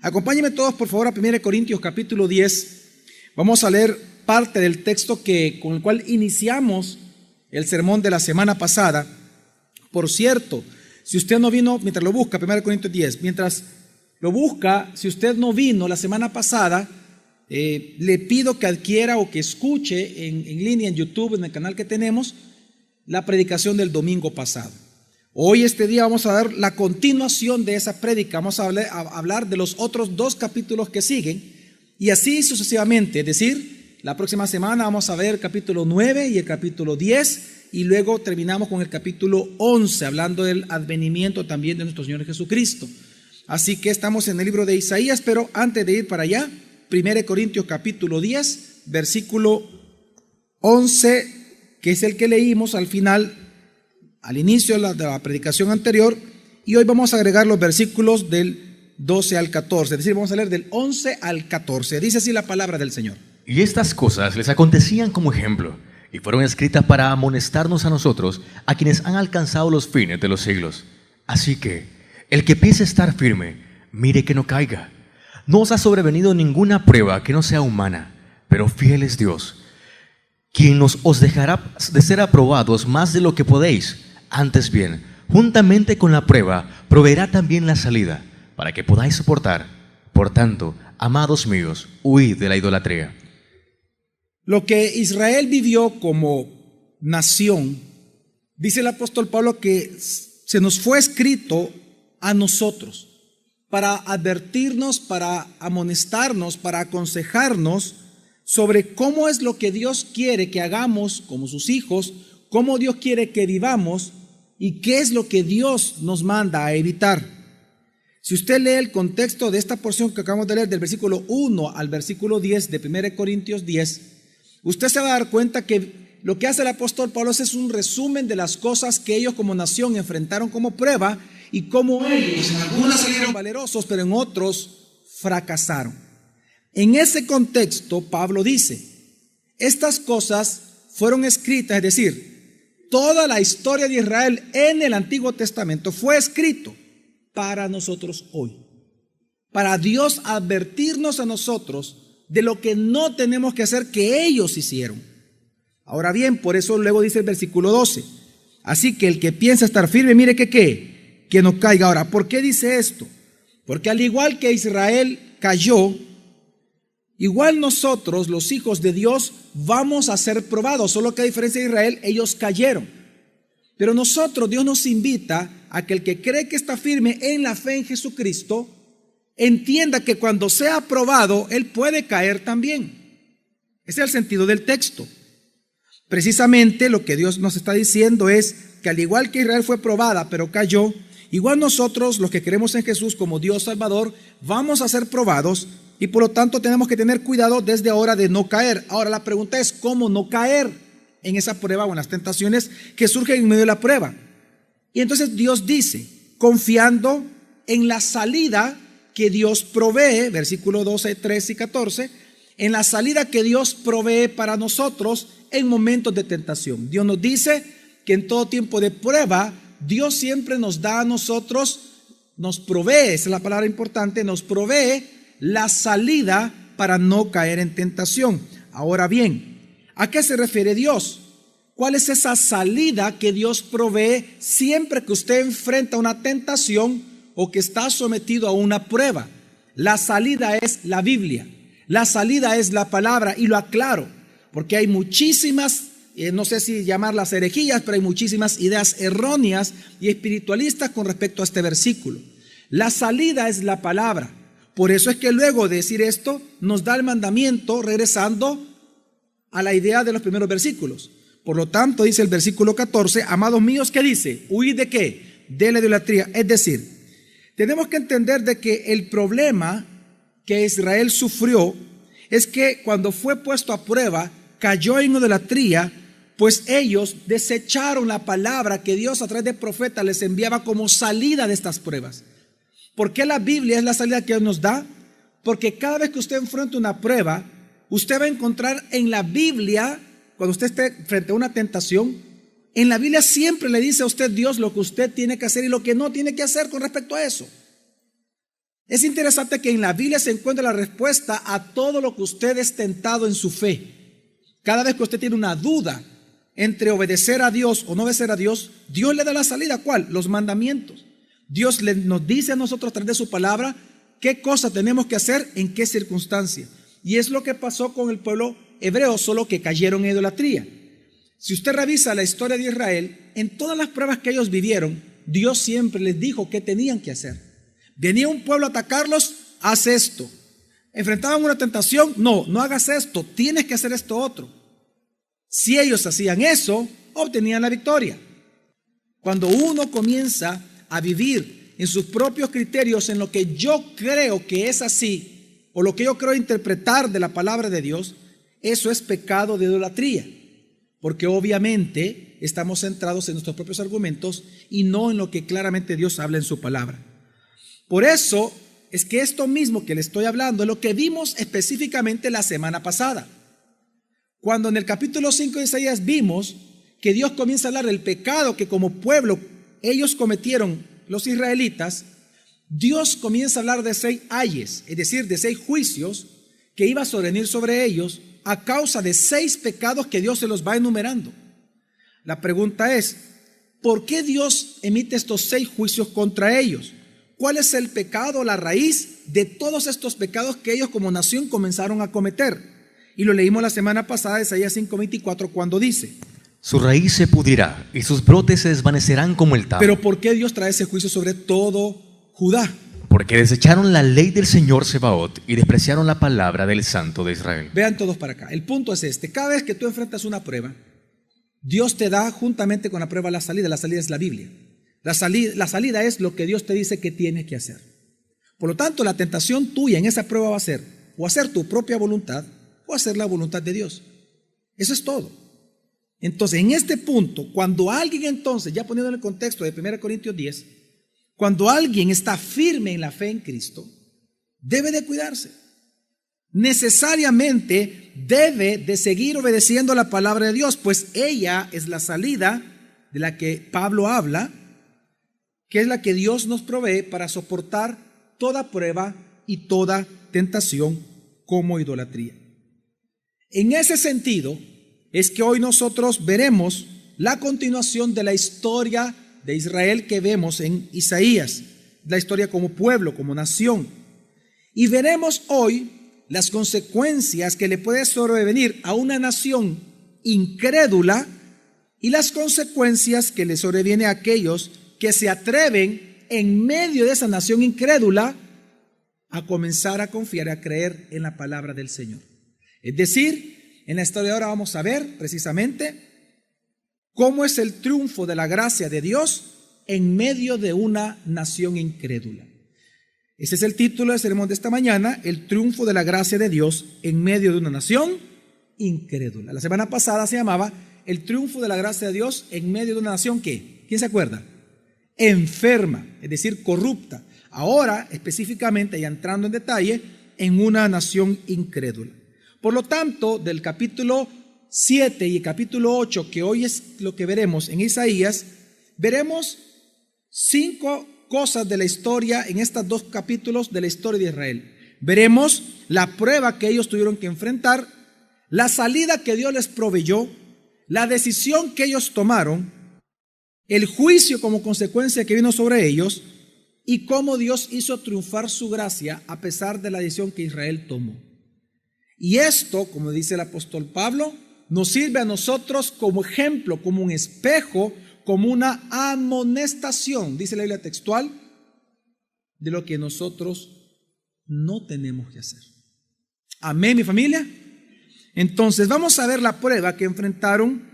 Acompáñenme todos, por favor, a 1 Corintios capítulo 10. Vamos a leer parte del texto con el cual iniciamos el sermón de la semana pasada. Por cierto, si usted no vino, mientras lo busca, 1 Corintios 10, mientras lo busca, si usted no vino la semana pasada, le pido que adquiera o que escuche en línea, en YouTube, en el canal que tenemos, la predicación del domingo pasado. Hoy, este día, vamos a dar la continuación de esa prédica. Vamos a hablar de los otros 2 capítulos que siguen y así sucesivamente. Es decir, la próxima semana vamos a ver el capítulo 9 y el capítulo 10 y luego terminamos con el capítulo 11, hablando del advenimiento también de nuestro Señor Jesucristo. Así que estamos en el libro de Isaías, pero antes de ir para allá, 1 Corintios capítulo 10, versículo 11, que es el que leímos al inicio de la predicación anterior, y hoy vamos a agregar los versículos del 12 al 14, es decir, vamos a leer del 11 al 14. Dice así la palabra del Señor. Y estas cosas les acontecían como ejemplo, y fueron escritas para amonestarnos a nosotros, a quienes han alcanzado los fines de los siglos. Así que, el que piense estar firme, mire que no caiga. No os ha sobrevenido ninguna prueba que no sea humana, pero fiel es Dios, quien os dejará de ser aprobados más de lo que podéis. Antes bien, juntamente con la prueba, proveerá también la salida, para que podáis soportar. Por tanto, amados míos, huid de la idolatría. Lo que Israel vivió como nación, dice el apóstol Pablo que se nos fue escrito a nosotros para advertirnos, para amonestarnos, para aconsejarnos sobre cómo es lo que Dios quiere que hagamos como sus hijos, cómo Dios quiere que vivamos y qué es lo que Dios nos manda a evitar. Si usted lee el contexto de esta porción que acabamos de leer, del versículo 1 al versículo 10 de 1 Corintios 10, usted se va a dar cuenta que lo que hace el apóstol Pablo es un resumen de las cosas que ellos como nación enfrentaron como prueba y cómo ellos en algunas salieron valerosos, pero en otros fracasaron. En ese contexto, Pablo dice, estas cosas fueron escritas, es decir, toda la historia de Israel en el Antiguo Testamento fue escrito para nosotros hoy, para Dios advertirnos a nosotros de lo que no tenemos que hacer que ellos hicieron. Ahora bien, por eso luego dice el versículo 12, así que el que piensa estar firme, mire que no caiga. Ahora, ¿por qué dice esto? Porque al igual que Israel cayó, igual nosotros, los hijos de Dios, vamos a ser probados, solo que a diferencia de Israel, ellos cayeron. Pero nosotros, Dios nos invita a que el que cree que está firme en la fe en Jesucristo, entienda que cuando sea probado, él puede caer también. Ese es el sentido del texto. Precisamente lo que Dios nos está diciendo es que al igual que Israel fue probada, pero cayó, igual nosotros, los que creemos en Jesús como Dios Salvador, vamos a ser probados y por lo tanto tenemos que tener cuidado desde ahora de no caer. Ahora la pregunta es ¿cómo no caer en esa prueba o en las tentaciones que surgen en medio de la prueba? Y entonces Dios dice, confiando en la salida que Dios provee, versículo 12, 13 y 14, en la salida que Dios provee para nosotros en momentos de tentación. Dios nos dice que en todo tiempo de prueba, Dios siempre nos da a nosotros, nos provee, esa es la palabra importante, nos provee la salida para no caer en tentación. Ahora bien, ¿a qué se refiere Dios? ¿Cuál es esa salida que Dios provee siempre que usted enfrenta una tentación o que está sometido a una prueba? La salida es la Biblia, la salida es la palabra, y lo aclaro, porque hay muchísimas, no sé si llamarlas herejías, pero hay muchísimas ideas erróneas y espiritualistas con respecto a este versículo. La salida es la palabra. Por eso es que luego de decir esto, nos da el mandamiento regresando a la idea de los primeros versículos. Por lo tanto, dice el versículo 14, amados míos, ¿qué dice? ¿Huid de qué? De la idolatría. Es decir, tenemos que entender de que el problema que Israel sufrió es que cuando fue puesto a prueba, cayó en idolatría, pues ellos desecharon la palabra que Dios a través de profetas les enviaba como salida de estas pruebas. ¿Por qué la Biblia es la salida que Dios nos da? Porque cada vez que usted enfrenta una prueba, usted va a encontrar en la Biblia, cuando usted esté frente a una tentación, en la Biblia siempre le dice a usted Dios lo que usted tiene que hacer y lo que no tiene que hacer con respecto a eso. Es interesante que en la Biblia se encuentra la respuesta a todo lo que usted es tentado en su fe. Cada vez que usted tiene una duda entre obedecer a Dios o no obedecer a Dios, Dios le da la salida. ¿Cuál? Los mandamientos. Dios nos dice a nosotros a través de su palabra qué cosa tenemos que hacer, en qué circunstancia. Y es lo que pasó con el pueblo hebreo, solo que cayeron en idolatría. Si usted revisa la historia de Israel, en todas las pruebas que ellos vivieron, Dios siempre les dijo qué tenían que hacer. Venía un pueblo a atacarlos, haz esto. Enfrentaban una tentación, no hagas esto, tienes que hacer esto otro. Si ellos hacían eso, obtenían la victoria. Cuando uno comienza a vivir en sus propios criterios, en lo que yo creo que es así, o lo que yo creo interpretar de la palabra de Dios, eso es pecado de idolatría. Porque obviamente estamos centrados en nuestros propios argumentos y no en lo que claramente Dios habla en su palabra. Por eso es que esto mismo que le estoy hablando es lo que vimos específicamente la semana pasada. Cuando en el capítulo 5 de Isaías vimos que Dios comienza a hablar del pecado que como pueblo ellos cometieron, los israelitas, Dios comienza a hablar de 6 ayes, es decir, de 6 juicios que iba a sobrevenir sobre ellos a causa de 6 pecados que Dios se los va enumerando. La pregunta es, ¿por qué Dios emite estos 6 juicios contra ellos? ¿Cuál es el pecado, la raíz de todos estos pecados que ellos como nación comenzaron a cometer? Y lo leímos la semana pasada, Isaías 5:24, cuando dice: su raíz se pudrirá y sus brotes se desvanecerán como el tamo. Pero ¿por qué Dios trae ese juicio sobre todo Judá? Porque desecharon la ley del Señor Sebaot y despreciaron la palabra del Santo de Israel. Vean todos para acá. El punto es este: cada vez que tú enfrentas una prueba, Dios te da juntamente con la prueba la salida. La salida es la Biblia. La salida es lo que Dios te dice que tienes que hacer. Por lo tanto, la tentación tuya en esa prueba va a ser o hacer tu propia voluntad o hacer la voluntad de Dios. Eso es todo. Entonces, en este punto, cuando alguien entonces, ya poniendo en el contexto de 1 Corintios 10, cuando alguien está firme en la fe en Cristo, debe de cuidarse. Necesariamente debe de seguir obedeciendo la palabra de Dios, pues ella es la salida de la que Pablo habla, que es la que Dios nos provee para soportar toda prueba y toda tentación como idolatría. En ese sentido, es que hoy nosotros veremos la continuación de la historia de Israel que vemos en Isaías, la historia como pueblo, como nación. Y veremos hoy las consecuencias que le puede sobrevenir a una nación incrédula y las consecuencias que le sobreviene a aquellos que se atreven en medio de esa nación incrédula a comenzar a confiar y a creer en la palabra del Señor. Es decir, en la historia de ahora vamos a ver precisamente cómo es el triunfo de la gracia de Dios en medio de una nación incrédula. Ese es el título del sermón de esta mañana: el triunfo de la gracia de Dios en medio de una nación incrédula. La semana pasada se llamaba el triunfo de la gracia de Dios en medio de una nación ¿qué? ¿Quién se acuerda? Enferma, es decir, corrupta. Ahora, específicamente, ya entrando en detalle, en una nación incrédula. Por lo tanto, del capítulo 7 y el capítulo 8, que hoy es lo que veremos en Isaías, veremos 5 cosas de la historia en estos 2 capítulos de la historia de Israel. Veremos la prueba que ellos tuvieron que enfrentar, la salida que Dios les proveyó, la decisión que ellos tomaron, el juicio como consecuencia que vino sobre ellos y cómo Dios hizo triunfar su gracia a pesar de la decisión que Israel tomó. Y esto, como dice el apóstol Pablo, nos sirve a nosotros como ejemplo, como un espejo, como una amonestación, dice la Biblia textual, de lo que nosotros no tenemos que hacer. Amén, mi familia. Entonces vamos a ver la prueba que enfrentaron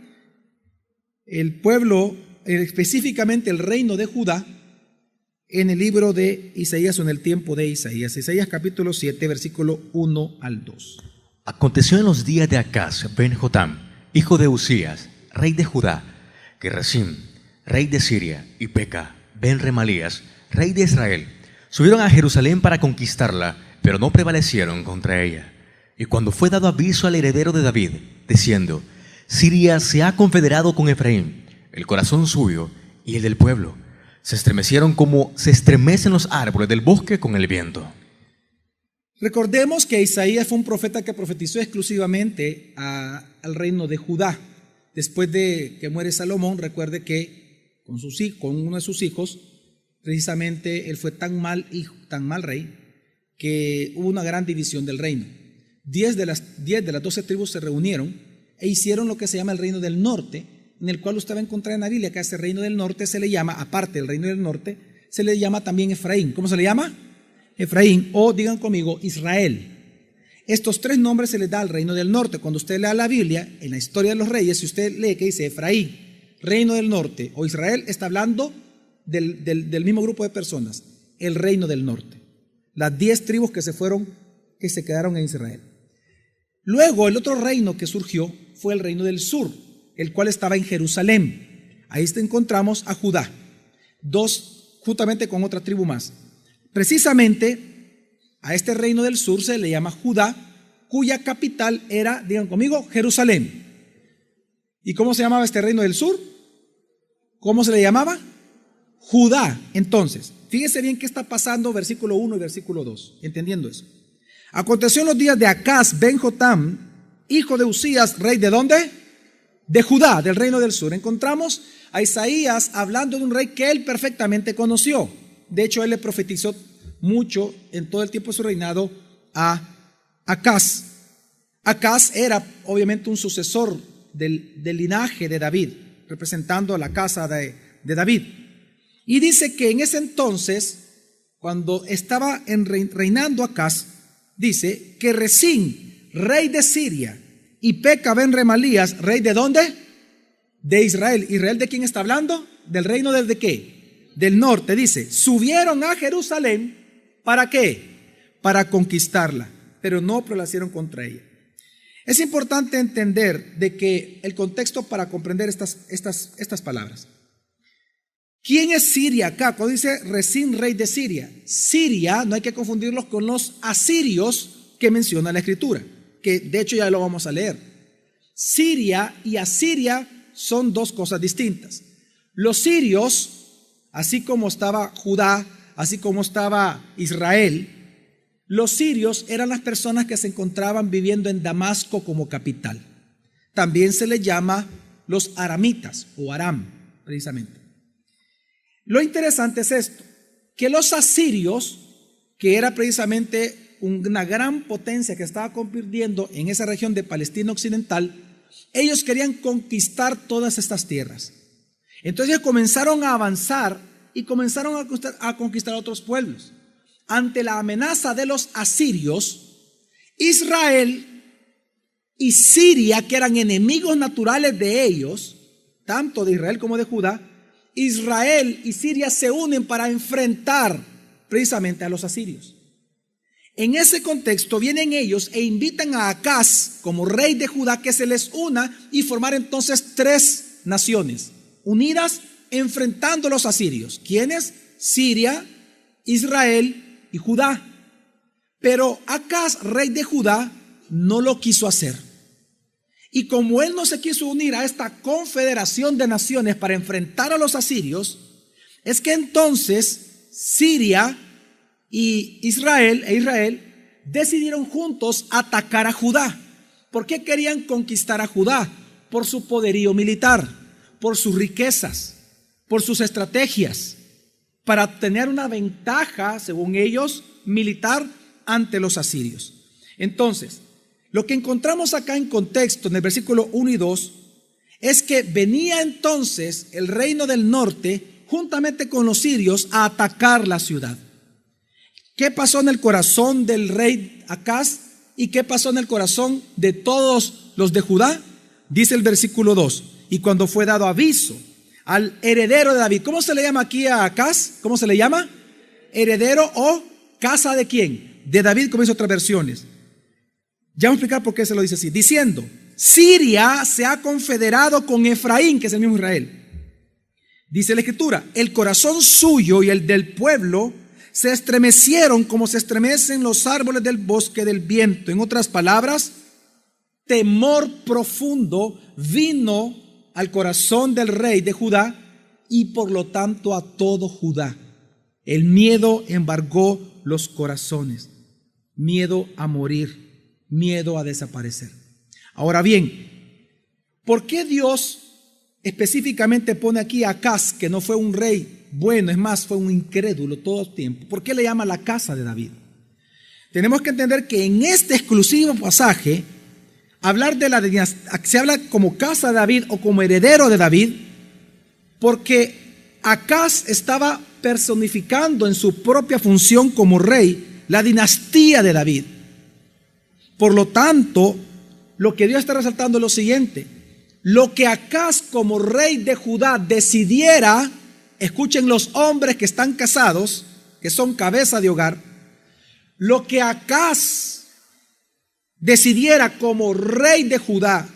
el pueblo, específicamente el reino de Judá, en el libro de Isaías o en el tiempo de Isaías. Isaías capítulo 7, versículo 1 al 2. Aconteció en los días de Acaz ben Jotam, hijo de Usías, rey de Judá, que Rezín, rey de Siria, y Peca, ben Remalías, rey de Israel, subieron a Jerusalén para conquistarla, pero no prevalecieron contra ella. Y cuando fue dado aviso al heredero de David, diciendo: Siria se ha confederado con Efraín, el corazón suyo y el del pueblo, Se estremecieron como se estremecen los árboles del bosque con el viento. Recordemos que Isaías fue un profeta que profetizó exclusivamente al reino de Judá. Después de que muere Salomón, recuerde que con uno de sus hijos, precisamente él fue tan mal rey, que hubo una gran división del reino. 10 de las 12 tribus se reunieron e hicieron lo que se llama el reino del norte, en el cual usted va a encontrar en la Biblia que a ese reino del norte se le llama, aparte del reino del norte, se le llama también Efraín. ¿Cómo se le llama? Efraín, o digan conmigo, Israel. Estos tres nombres se les da al reino del norte. Cuando usted lea la Biblia, en la historia de los reyes, si usted lee que dice Efraín, reino del norte, o Israel, está hablando del mismo grupo de personas, el reino del norte. Las 10 tribus que se quedaron en Israel. Luego, el otro reino que surgió fue el reino del sur, el cual estaba en Jerusalén. Ahí encontramos a Judá, juntamente con otra tribu más. Precisamente a este reino del sur se le llama Judá, cuya capital era, digan conmigo, Jerusalén. ¿Y cómo se llamaba este reino del sur? ¿Cómo se le llamaba? Judá. Entonces, fíjese bien qué está pasando, versículo 1 y versículo 2, entendiendo eso. Aconteció en los días de Acaz ben Jotam, hijo de Usías, rey ¿de dónde? De Judá, del reino del sur. Encontramos a Isaías hablando de un rey que él perfectamente conoció. De hecho, él le profetizó mucho en todo el tiempo de su reinado a Acaz. Acaz era obviamente un sucesor del linaje de David, representando a la casa de David. Y dice que en ese entonces, cuando estaba reinando Acaz, dice que Resín, rey de Siria, y Peca ben Remalías, rey ¿de dónde? De Israel. ¿Israel de quién está hablando? Del reino ¿de qué? Del norte. Dice, subieron a Jerusalén, ¿para qué? Para conquistarla, pero no prevalecieron contra ella. Es importante entender de que el contexto para comprender estas palabras. ¿Quién es Siria acá? Cuando dice Resín, rey de Siria. Siria, no hay que confundirlos con los asirios que menciona la Escritura, que de hecho ya lo vamos a leer. Siria y Asiria son dos cosas distintas. Los sirios, así como estaba Judá, así como estaba Israel, los sirios eran las personas que se encontraban viviendo en Damasco como capital. También se les llama los aramitas o Aram, precisamente. Lo interesante es esto, que los asirios, que era precisamente una gran potencia que estaba convirtiendo en esa región de Palestina occidental, ellos querían conquistar todas estas tierras. Entonces comenzaron a avanzar y comenzaron a conquistar otros pueblos. Ante la amenaza de los asirios, Israel y Siria, que eran enemigos naturales de ellos, tanto de Israel como de Judá, Israel y Siria se unen para enfrentar precisamente a los asirios. En ese contexto vienen ellos e invitan a Acaz como rey de Judá que se les una y formar entonces 3 naciones unidas enfrentando a los asirios. ¿Quiénes? Siria, Israel y Judá. Pero Acaz, rey de Judá, no lo quiso hacer. Y como él no se quiso unir a esta confederación de naciones para enfrentar a los asirios, es que entonces Siria y Israel decidieron juntos atacar a Judá. ¿Por qué querían conquistar a Judá? Por su poderío militar, por sus riquezas, por sus estrategias, para tener una ventaja, según ellos, militar ante los asirios. Entonces, lo que encontramos acá en contexto, en el versículo 1 y 2, es que venía entonces el reino del norte, juntamente con los sirios, a atacar la ciudad. ¿Qué pasó en el corazón del rey Acaz y qué pasó en el corazón de todos los de Judá? Dice el versículo 2, y cuando fue dado aviso al heredero de David. ¿Cómo se le llama aquí a Acaz? ¿Cómo se le llama? Heredero o casa de quién? De David, como dice otras versiones. Ya vamos a explicar por qué se lo dice así. Diciendo, Siria se ha confederado con Efraín, que es el mismo Israel. Dice la Escritura, el corazón suyo y el del pueblo se estremecieron como se estremecen los árboles del bosque del viento. En otras palabras, temor profundo vino al corazón del rey de Judá y por lo tanto a todo Judá. El miedo embargó los corazones, miedo a morir, miedo a desaparecer. Ahora bien, ¿por qué Dios específicamente pone aquí a Acaz, que no fue un rey bueno, es más, fue un incrédulo todo el tiempo? ¿Por qué le llama la casa de David? Tenemos que entender que en este exclusivo pasaje, hablar de la dinastía, se habla como casa de David o como heredero de David, porque Acaz estaba personificando en su propia función como rey la dinastía de David. Por lo tanto, lo que Dios está resaltando es lo siguiente: lo que Acaz como rey de Judá decidiera, escuchen los hombres que están casados, que son cabeza de hogar, lo que Acaz decidiera como rey de Judá,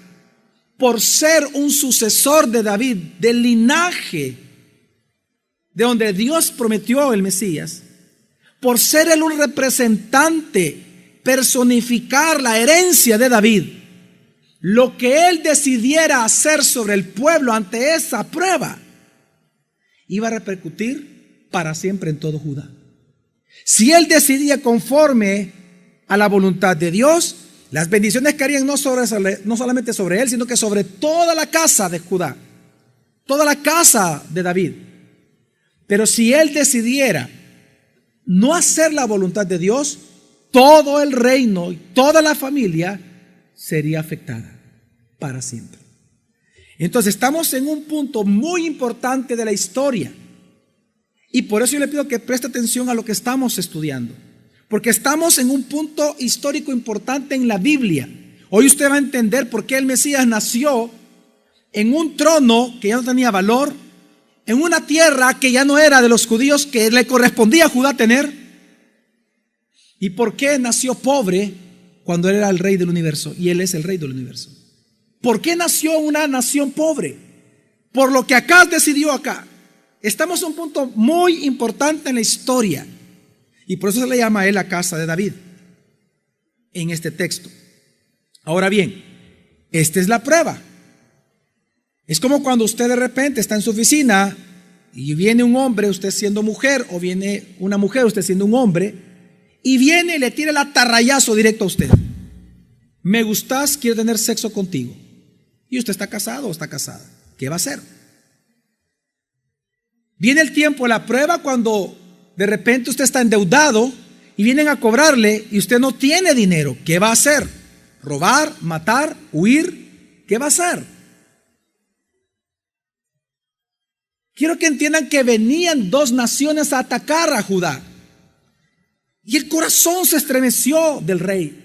por ser un sucesor de David, del linaje de donde Dios prometió el Mesías, por ser él un representante, personificar la herencia de David, lo que él decidiera hacer sobre el pueblo ante esa prueba, iba a repercutir para siempre en todo Judá. Si él decidía conforme a la voluntad de Dios, las bendiciones caerían no solamente sobre él, sino que sobre toda la casa de Judá, toda la casa de David. Pero si él decidiera no hacer la voluntad de Dios, todo el reino y toda la familia sería afectada para siempre. Entonces estamos en un punto muy importante de la historia, y por eso yo le pido que preste atención a lo que estamos estudiando, porque estamos en un punto histórico importante en la Biblia. Hoy usted va a entender por qué el Mesías nació en un trono que ya no tenía valor, en una tierra que ya no era de los judíos, que le correspondía a Judá tener, y por qué nació pobre cuando él era el rey del universo y él es el rey del universo. ¿Por qué nació una nación pobre? Por lo que Acaz decidió acá. Estamos en un punto muy importante en la historia, y por eso se le llama a él la casa de David en este texto. Ahora bien, esta es la prueba. Es como cuando usted de repente está en su oficina y viene un hombre, usted siendo mujer, o viene una mujer, usted siendo un hombre, y viene y le tira el atarrayazo directo a usted. Me gustas, quiero tener sexo contigo. Y usted está casado o está casada. ¿Qué va a hacer? Viene el tiempo de la prueba cuando de repente usted está endeudado y vienen a cobrarle y usted no tiene dinero. ¿Qué va a hacer? ¿Robar, matar, huir? ¿Qué va a hacer? Quiero que entiendan que venían dos naciones a atacar a Judá. Y el corazón se estremeció del rey.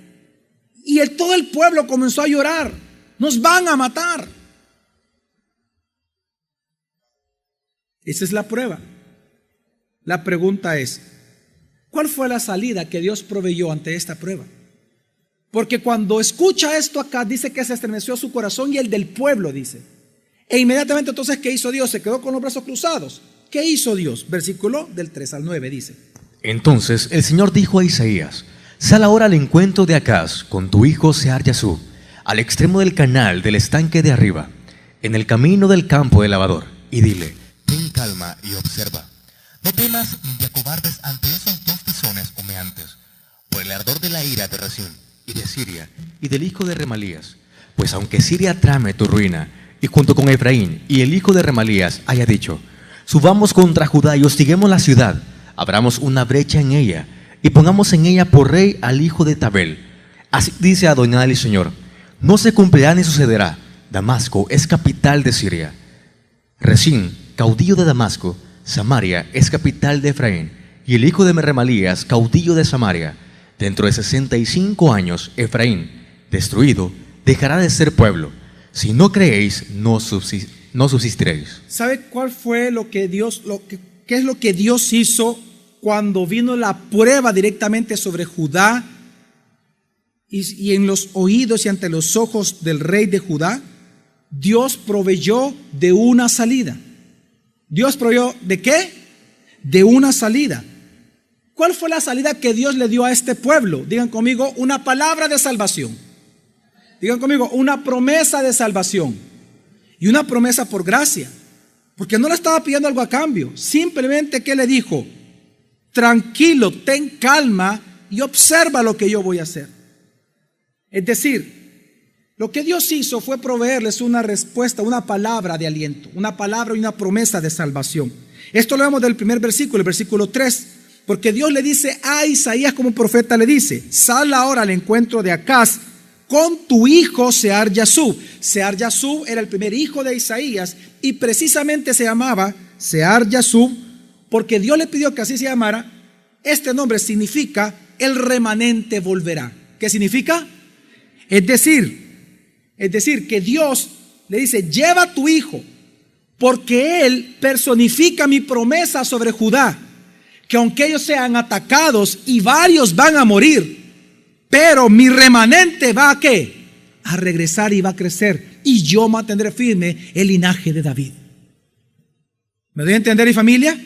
Y todo el pueblo comenzó a llorar. Nos van a matar. Esa es la prueba. La pregunta es, ¿cuál fue la salida que Dios proveyó ante esta prueba? Porque cuando escucha esto acá, dice que se estremeció su corazón y el del pueblo, dice. E inmediatamente entonces, ¿qué hizo Dios? Se quedó con los brazos cruzados. ¿Qué hizo Dios? Versículo del 3 al 9 dice: Entonces el Señor dijo a Isaías: Sal ahora al encuentro de Acaz con tu hijo Sear-Yasub, al extremo del canal del estanque de arriba, en el camino del campo de lavador, y dile: ten calma y observa. No temas ni te acobardes ante esos dos tizones humeantes, por el ardor de la ira de Rezín y de Siria y del hijo de Remalías. Pues aunque Siria trame tu ruina, y junto con Efraín y el hijo de Remalías haya dicho: subamos contra Judá y hostiguemos la ciudad, abramos una brecha en ella y pongamos en ella por rey al hijo de Tabel. Así dice Adonai el Señor: no se cumplirá ni sucederá. Damasco es capital de Siria, Rezín, caudillo de Damasco. Samaria es capital de Efraín, y el hijo de Remalías, caudillo de Samaria. Dentro de 65 años, Efraín, destruido, dejará de ser pueblo. Si no creéis, no subsistiréis. ¿Sabe cuál fue qué es lo que Dios hizo cuando vino la prueba directamente sobre Judá y en los oídos y ante los ojos del rey de Judá? Dios proveyó de una salida. ¿Dios proveyó de qué? De una salida. ¿Cuál fue la salida que Dios le dio a este pueblo? Digan conmigo: una palabra de salvación. Digan conmigo: una promesa de salvación. Y una promesa por gracia. Porque no le estaba pidiendo algo a cambio. Simplemente, ¿qué le dijo? Tranquilo, ten calma y observa lo que yo voy a hacer. Es decir, lo que Dios hizo fue proveerles una respuesta, una palabra de aliento, una palabra y una promesa de salvación. Esto lo vemos del primer versículo, el versículo 3, porque Dios le dice a Isaías como profeta, le dice: sal ahora al encuentro de Acaz con tu hijo Sear-Yashub. Sear-Yashub era el primer hijo de Isaías y precisamente se llamaba Sear-Yashub porque Dios le pidió que así se llamara. Este nombre significa el remanente volverá. ¿Qué significa? Es decir, que Dios le dice: lleva a tu hijo, porque él personifica mi promesa sobre Judá, que aunque ellos sean atacados y varios van a morir, pero mi remanente va a ¿qué? A regresar y va a crecer, y yo mantendré firme el linaje de David. ¿Me doy a entender, mi familia?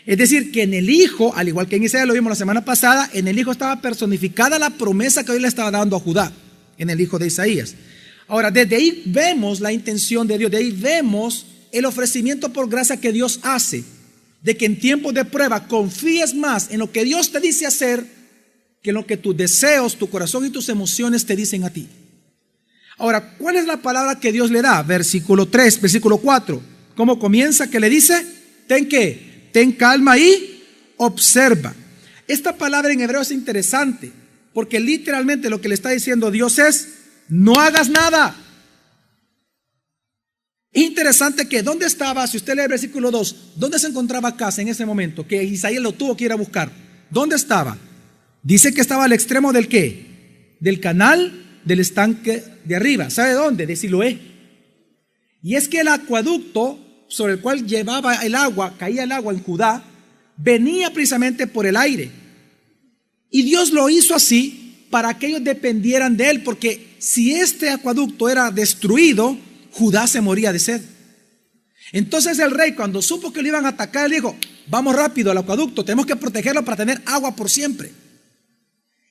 Es decir, que en el hijo, al igual que en Isaías lo vimos la semana pasada, en el hijo estaba personificada la promesa que hoy le estaba dando a Judá, en el hijo de Isaías. Ahora, desde ahí vemos la intención de Dios, de ahí vemos el ofrecimiento por gracia que Dios hace, de que en tiempos de prueba confíes más en lo que Dios te dice hacer que en lo que tus deseos, tu corazón y tus emociones te dicen a ti. Ahora, ¿cuál es la palabra que Dios le da? Versículo 3, versículo 4. ¿Cómo comienza? ¿Qué le dice? Ten ¿qué? Ten calma y observa. Esta palabra en hebreo es interesante, porque literalmente lo que le está diciendo Dios es: no hagas nada. Es interesante que ¿dónde estaba? Si usted lee el versículo 2, ¿dónde se encontraba Acaz en ese momento? Que Isaías lo tuvo que ir a buscar. ¿Dónde estaba? Dice que estaba al extremo del ¿qué? Del canal del estanque de arriba. ¿Sabe dónde? De Siloé. Y es que el acueducto sobre el cual llevaba el agua, caía el agua en Judá, venía precisamente por el aire. Y Dios lo hizo así para que ellos dependieran de él, porque si este acueducto era destruido, Judá se moría de sed. Entonces el rey, cuando supo que lo iban a atacar, le dijo: vamos rápido al acueducto, tenemos que protegerlo para tener agua por siempre.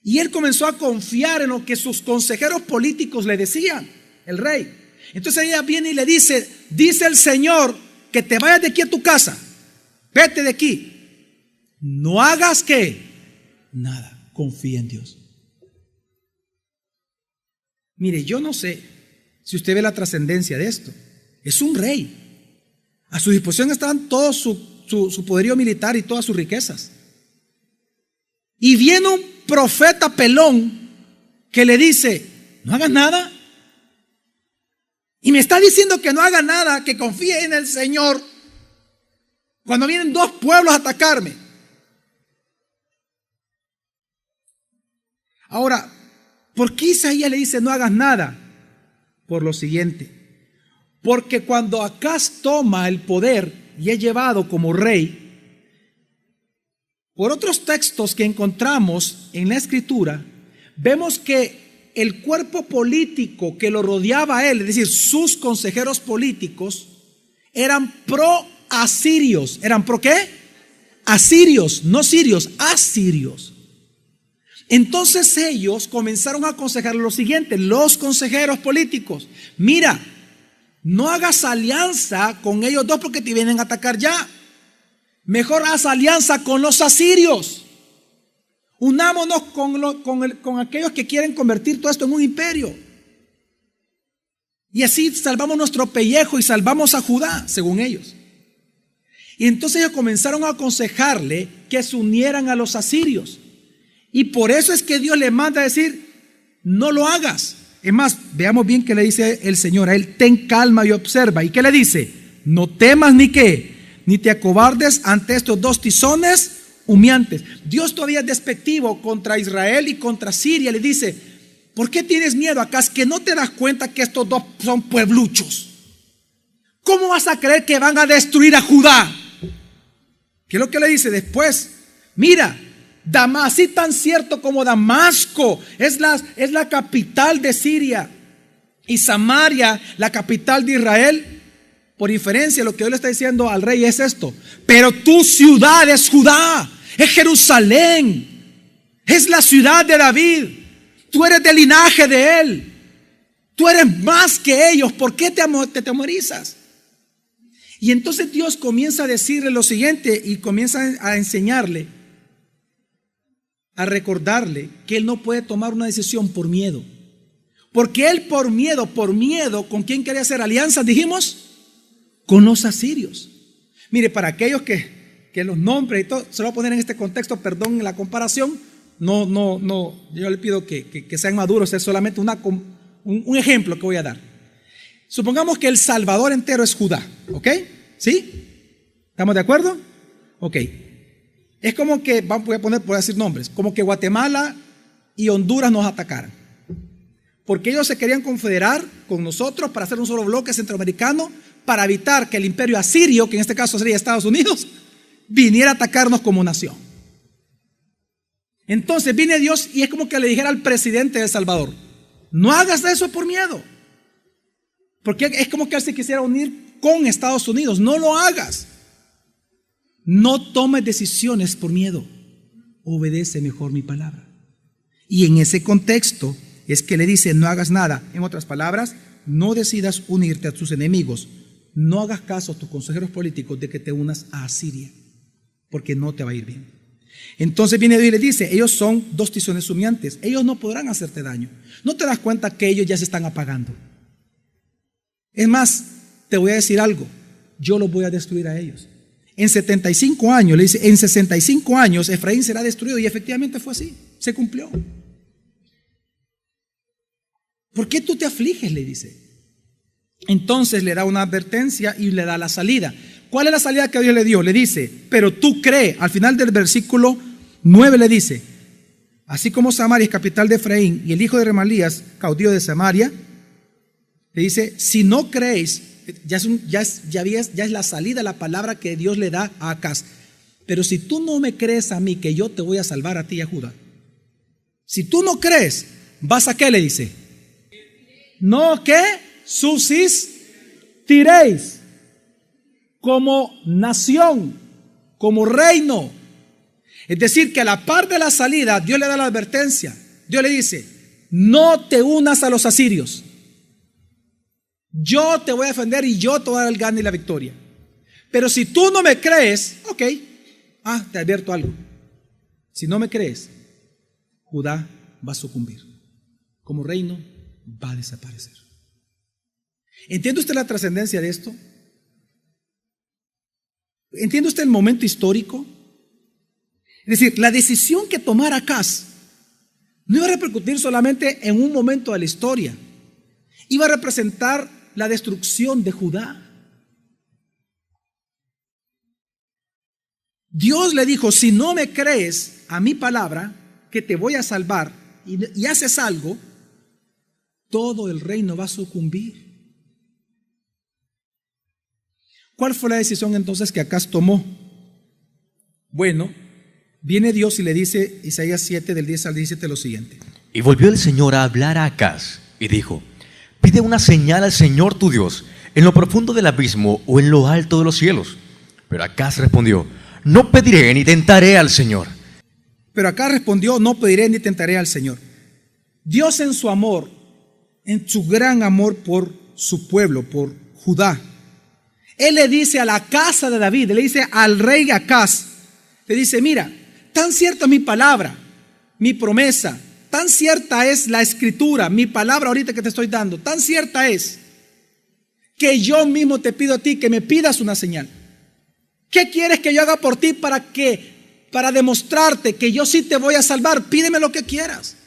Y él comenzó a confiar en lo que sus consejeros políticos le decían, el rey. Entonces ella viene y le dice: dice el Señor que te vayas de aquí a tu casa, vete de aquí, no hagas ¿qué? Nada, confía en Dios. Mire, yo no sé si usted ve la trascendencia de esto. Es un rey, a su disposición estaban todo su poderío militar y todas sus riquezas, y viene un profeta pelón que le dice: no hagas nada. Y me está diciendo que no haga nada, que confíe en el Señor, cuando vienen dos pueblos a atacarme. Ahora, ¿por qué Isaías le dice no hagas nada? Por lo siguiente: porque cuando Acaz toma el poder y es llevado como rey, por otros textos que encontramos en la Escritura, vemos que el cuerpo político que lo rodeaba a él, es decir, sus consejeros políticos, eran pro-asirios. ¿Eran pro qué? Asirios, no sirios, asirios. Entonces ellos comenzaron a aconsejar lo siguiente, los consejeros políticos: mira, no hagas alianza con ellos dos porque te vienen a atacar ya. Mejor haz alianza con los asirios. Unámonos con aquellos que quieren convertir todo esto en un imperio. Y así salvamos nuestro pellejo y salvamos a Judá, según ellos. Y entonces ellos comenzaron a aconsejarle que se unieran a los asirios. Y por eso es que Dios le manda a decir: no lo hagas. Es más, veamos bien qué le dice el Señor a él: ten calma y observa. ¿Y qué le dice? No temas ni qué, ni te acobardes ante estos dos tizones humeantes. Dios todavía es despectivo contra Israel y contra Siria. Le dice: ¿por qué tienes miedo acá? ¿Es que no te das cuenta que estos dos son puebluchos? ¿Cómo vas a creer que van a destruir a Judá? ¿Qué es lo que le dice después? Mira, así tan cierto como Damasco es la capital de Siria y Samaria la capital de Israel, por inferencia lo que Dios le está diciendo al rey es esto: pero tu ciudad es Judá, es Jerusalén, es la ciudad de David, tú eres del linaje de él, tú eres más que ellos, ¿por qué te atemorizas? Y entonces Dios comienza a decirle lo siguiente y comienza a enseñarle, a recordarle que él no puede tomar una decisión por miedo. Porque él por miedo, ¿con quién quería hacer alianzas? Dijimos, con los asirios. Mire, para aquellos que los nombres y todo, se lo voy a poner en este contexto, perdón la comparación, no, yo le pido que sean maduros, es solamente un ejemplo que voy a dar. Supongamos que el Salvador entero es Judá, ¿ok? ¿Sí? ¿Estamos de acuerdo? Ok. Es como que, voy a decir nombres, como que Guatemala y Honduras nos atacaran. Porque ellos se querían confederar con nosotros para hacer un solo bloque centroamericano, para evitar que el imperio asirio, que en este caso sería Estados Unidos, viniera a atacarnos como nación. Entonces viene Dios y es como que le dijera al presidente de El Salvador, no hagas eso por miedo. Porque es como que él se quisiera unir con Estados Unidos. No lo hagas. No tomes decisiones por miedo. Obedece mejor mi palabra. Y en ese contexto es que le dice, no hagas nada. En otras palabras, no decidas unirte a tus enemigos. No hagas caso a tus consejeros políticos de que te unas a Asiria, porque no te va a ir bien. Entonces viene Dios y le dice, ellos son dos tizones humeantes. Ellos no podrán hacerte daño. ¿No te das cuenta que ellos ya se están apagando? Es más, te voy a decir algo, yo los voy a destruir a ellos. En 75 años, le dice, en 65 años Efraín será destruido, y efectivamente fue así, se cumplió. ¿Por qué tú te afliges?, le dice. Entonces le da una advertencia y le da la salida. ¿Cuál es la salida que Dios le dio? Le dice, pero tú cree, al final del versículo 9 le dice, así como Samaria es capital de Efraín y el hijo de Remalías, caudillo de Samaria, le dice, si no creéis, ya es la salida, la palabra que Dios le da a Acaz. Pero si tú no me crees a mí, que yo te voy a salvar a ti y a Judá. Si tú no crees, ¿vas a qué? Le dice. No, ¿qué? Subsistiréis como nación, como reino. Es decir, que a la par de la salida, Dios le da la advertencia. Dios le dice, no te unas a los asirios. Yo te voy a defender y yo te voy a dar el gane y la victoria. Pero si tú no me crees, ok, te advierto algo. Si no me crees, Judá va a sucumbir. Como reino va a desaparecer. ¿Entiende usted la trascendencia de esto? ¿Entiende usted el momento histórico? Es decir, la decisión que tomara Acaz no iba a repercutir solamente en un momento de la historia. Iba a representar la destrucción de Judá. Dios le dijo, si no me crees a mi palabra, que te voy a salvar, y haces algo, todo el reino va a sucumbir. ¿Cuál fue la decisión entonces que Acaz tomó? Bueno, viene Dios y le dice, Isaías 7, del 10 al 17, lo siguiente. Y volvió el Señor a hablar a Acaz y dijo, pide una señal al Señor tu Dios, en lo profundo del abismo o en lo alto de los cielos. Pero Acaz respondió, no pediré ni tentaré al Señor. Pero Acaz respondió, no pediré ni tentaré al Señor. Dios en su amor, en su gran amor por su pueblo, por Judá, Él le dice a la casa de David, le dice al rey Acaz, le dice, mira, tan cierta es mi palabra, mi promesa, tan cierta es la escritura, mi palabra ahorita que te estoy dando, tan cierta es que yo mismo te pido a ti que me pidas una señal. ¿Qué quieres que yo haga por ti para demostrarte que yo sí te voy a salvar? Pídeme lo que quieras.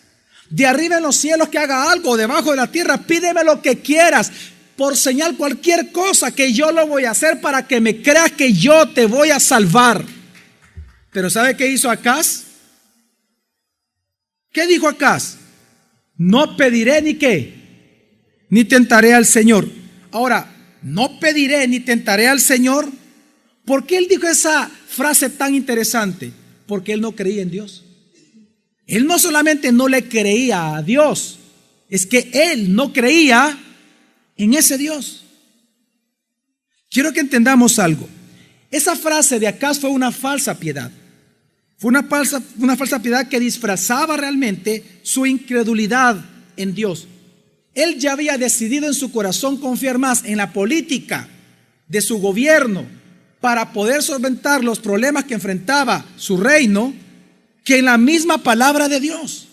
De arriba en los cielos que haga algo, debajo de la tierra, pídeme lo que quieras. Por señal cualquier cosa, que yo lo voy a hacer para que me creas que yo te voy a salvar. Pero ¿sabe qué hizo Acaz? ¿Qué dijo Acaz? No pediré ni qué, ni tentaré al Señor. Ahora, no pediré ni tentaré al Señor. ¿Por qué él dijo esa frase tan interesante? Porque él no creía en Dios. Él no solamente no le creía a Dios, es que él no creía en ese Dios. Quiero que entendamos algo. Esa frase de Acaz fue una falsa piedad. Fue una falsa piedad que disfrazaba realmente su incredulidad en Dios. Él ya había decidido en su corazón confiar más en la política de su gobierno para poder solventar los problemas que enfrentaba su reino que en la misma palabra de Dios.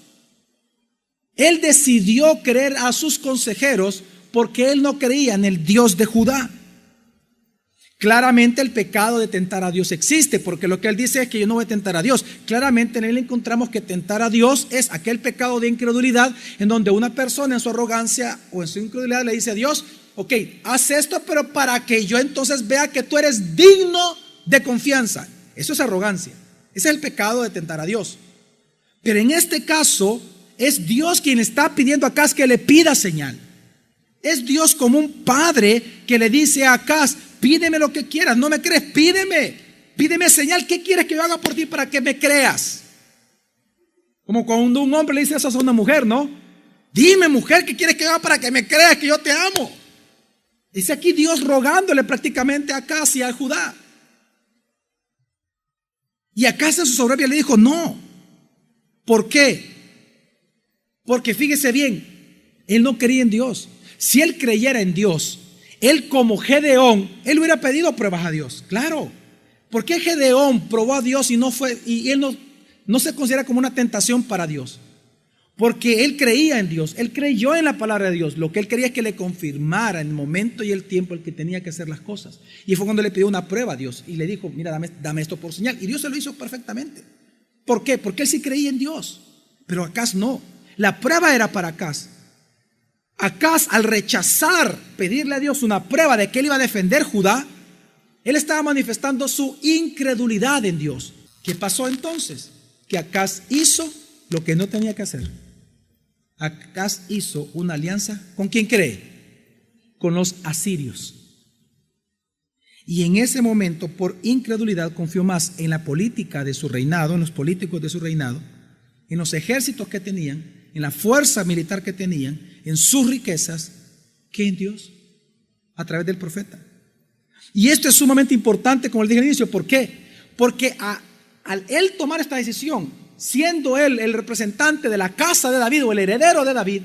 Él decidió creer a sus consejeros porque él no creía en el Dios de Judá. Claramente el pecado de tentar a Dios existe, porque lo que él dice es que yo no voy a tentar a Dios. Claramente en él encontramos que tentar a Dios es aquel pecado de incredulidad en donde una persona en su arrogancia o en su incredulidad le dice a Dios: ok, haz esto, pero para que yo entonces vea que tú eres digno de confianza. Eso es arrogancia. Ese es el pecado de tentar a Dios. Pero en este caso es Dios quien está pidiendo a Acaz que le pida señal. Es Dios como un padre que le dice a Acaz: pídeme lo que quieras, no me crees, pídeme señal. ¿Qué quieres que yo haga por ti para que me creas? Como cuando un hombre le dice eso a una mujer, ¿no? Dime, mujer, ¿qué quieres que haga para que me creas que yo te amo? Dice aquí Dios rogándole prácticamente a Acaz y a Judá. Y Acaz en su soberbia le dijo: no. ¿Por qué? Porque fíjese bien, él no creía en Dios. Si él creyera en Dios, él como Gedeón, él hubiera pedido pruebas a Dios. Claro. ¿Por qué Gedeón probó a Dios y él no se considera como una tentación para Dios? Porque él creía en Dios, él creyó en la palabra de Dios. Lo que él quería es que le confirmara en el momento y el tiempo el que tenía que hacer las cosas. Y fue cuando le pidió una prueba a Dios y le dijo: mira, dame esto por señal. Y Dios se lo hizo perfectamente. ¿Por qué? Porque él sí creía en Dios, pero Acaz no. La prueba era para Acaz. Acaz, al rechazar pedirle a Dios una prueba de que él iba a defender Judá, él estaba manifestando su incredulidad en Dios. ¿Qué pasó entonces? Que Acaz hizo lo que no tenía que hacer. Acaz hizo una alianza. ¿Con quién cree? Con los asirios. Y en ese momento, por incredulidad, confió más en la política de su reinado, en los políticos de su reinado, en los ejércitos que tenían, en la fuerza militar que tenían, en sus riquezas, que en Dios, a través del profeta. Y esto es sumamente importante, como les dije al inicio. ¿Por qué? Porque al él tomar esta decisión, siendo él el representante de la casa de David o el heredero de David,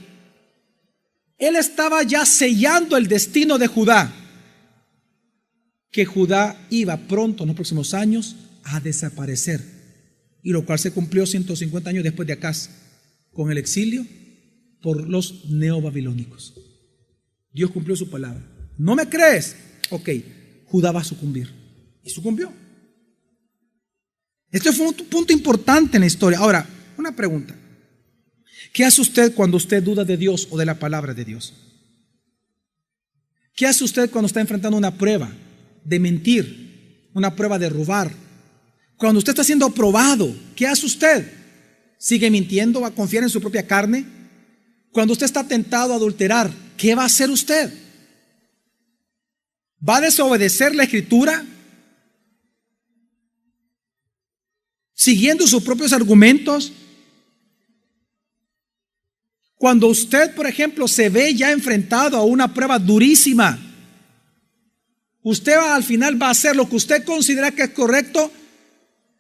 él estaba ya sellando el destino de Judá, que Judá iba pronto en los próximos años a desaparecer, y lo cual se cumplió 150 años después de Acaz, con el exilio por los neobabilónicos. Dios cumplió su palabra. ¿No me crees? Ok, Judá va a sucumbir. Y sucumbió. Este fue un punto importante en la historia. Ahora, una pregunta. ¿Qué hace usted cuando usted duda de Dios o de la palabra de Dios? ¿Qué hace usted cuando está enfrentando una prueba de mentir, una prueba de robar? Cuando usted está siendo probado, ¿qué hace usted? ¿Sigue mintiendo? ¿Va a confiar en su propia carne? Cuando usted está tentado a adulterar, ¿qué va a hacer usted? ¿Va a desobedecer la Escritura? ¿Siguiendo sus propios argumentos? Cuando usted, por ejemplo, se ve ya enfrentado a una prueba durísima, ¿usted al final va a hacer lo que usted considera que es correcto?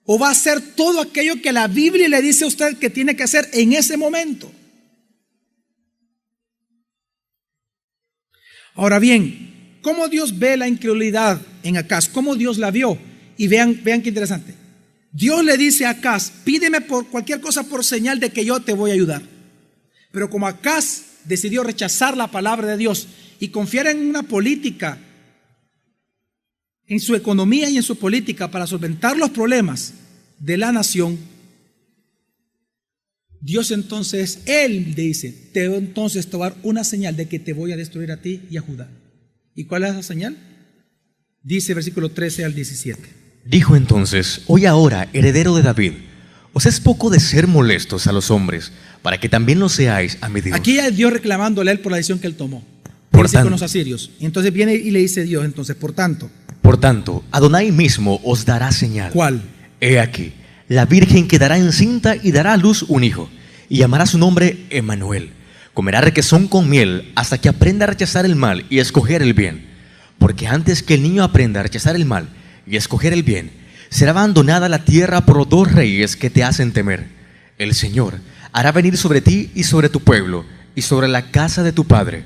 ¿O va a hacer todo aquello que la Biblia le dice a usted que tiene que hacer en ese momento? Ahora bien, ¿cómo Dios ve la incredulidad en Acaz? ¿Cómo Dios la vio? Y vean qué interesante. Dios le dice a Acaz: pídeme por cualquier cosa por señal de que yo te voy a ayudar. Pero como Acaz decidió rechazar la palabra de Dios y confiar en una política, en su economía y en su política para solventar los problemas de la nación, Dios entonces, él dice: entonces te voy a dar una señal de que te voy a destruir a ti y a Judá. ¿Y cuál es esa señal? Dice versículo 13 al 17. Dijo entonces: oye ahora, heredero de David, os es poco de ser molestos a los hombres, para que también lo seáis a mi Dios. Aquí ya es Dios reclamándole a él por la decisión que él tomó. Por dice tanto, con los asirios. Y entonces viene y le dice Dios, entonces, por tanto, Adonai mismo os dará señal. ¿cuál? He aquí, la virgen quedará encinta y dará a luz un hijo, y llamará su nombre Emmanuel. Comerá requesón con miel hasta que aprenda a rechazar el mal y a escoger el bien. Porque antes que el niño aprenda a rechazar el mal y a escoger el bien, será abandonada la tierra por dos reyes que te hacen temer. El Señor hará venir sobre ti y sobre tu pueblo y sobre la casa de tu padre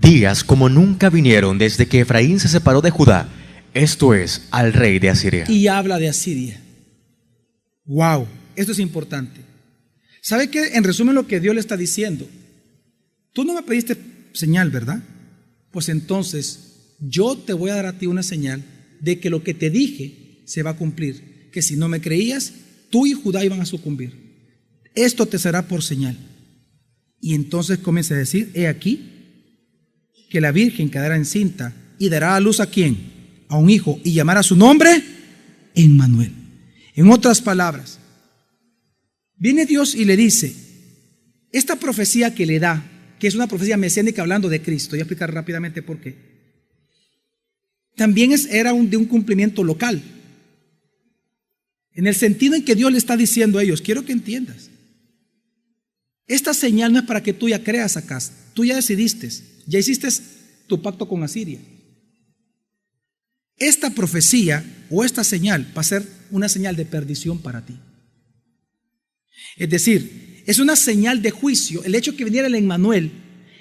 días como nunca vinieron desde que Efraín se separó de Judá, esto es, al rey de Asiria. Y habla de Asiria. Wow, esto es importante. ¿Sabe qué? En resumen, lo que Dios le está diciendo: tú no me pediste señal, ¿verdad? Pues entonces yo te voy a dar a ti una señal de que lo que te dije se va a cumplir, que si no me creías, tú y Judá iban a sucumbir. Esto te será por señal. Y entonces comienza a decir: he aquí que la virgen quedará encinta y dará a luz ¿a quién? A un hijo, y llamará su nombre Emmanuel. En otras palabras, viene Dios y le dice, esta profecía que le da, que es una profecía mesiánica hablando de Cristo, voy a explicar rápidamente por qué, también era de un cumplimiento local, en el sentido en que Dios le está diciendo a ellos: quiero que entiendas, esta señal no es para que tú ya creas acá, tú ya decidiste, ya hiciste tu pacto con Asiria. Esta profecía o esta señal va a ser una señal de perdición para ti. Es decir, es una señal de juicio el hecho que viniera el Emmanuel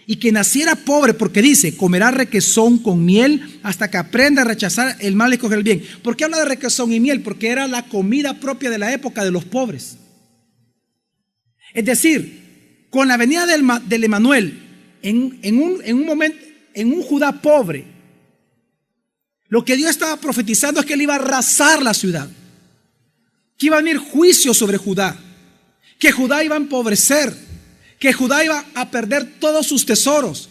y que naciera pobre, porque dice: comerá requesón con miel hasta que aprenda a rechazar el mal y escoger el bien. ¿Por qué habla de requesón y miel? Porque era la comida propia de la época de los pobres. Es decir, con la venida del Emmanuel en un momento, en un Judá pobre, lo que Dios estaba profetizando es que Él iba a arrasar la ciudad, que iba a venir juicio sobre Judá, que Judá iba a empobrecer, que Judá iba a perder todos sus tesoros,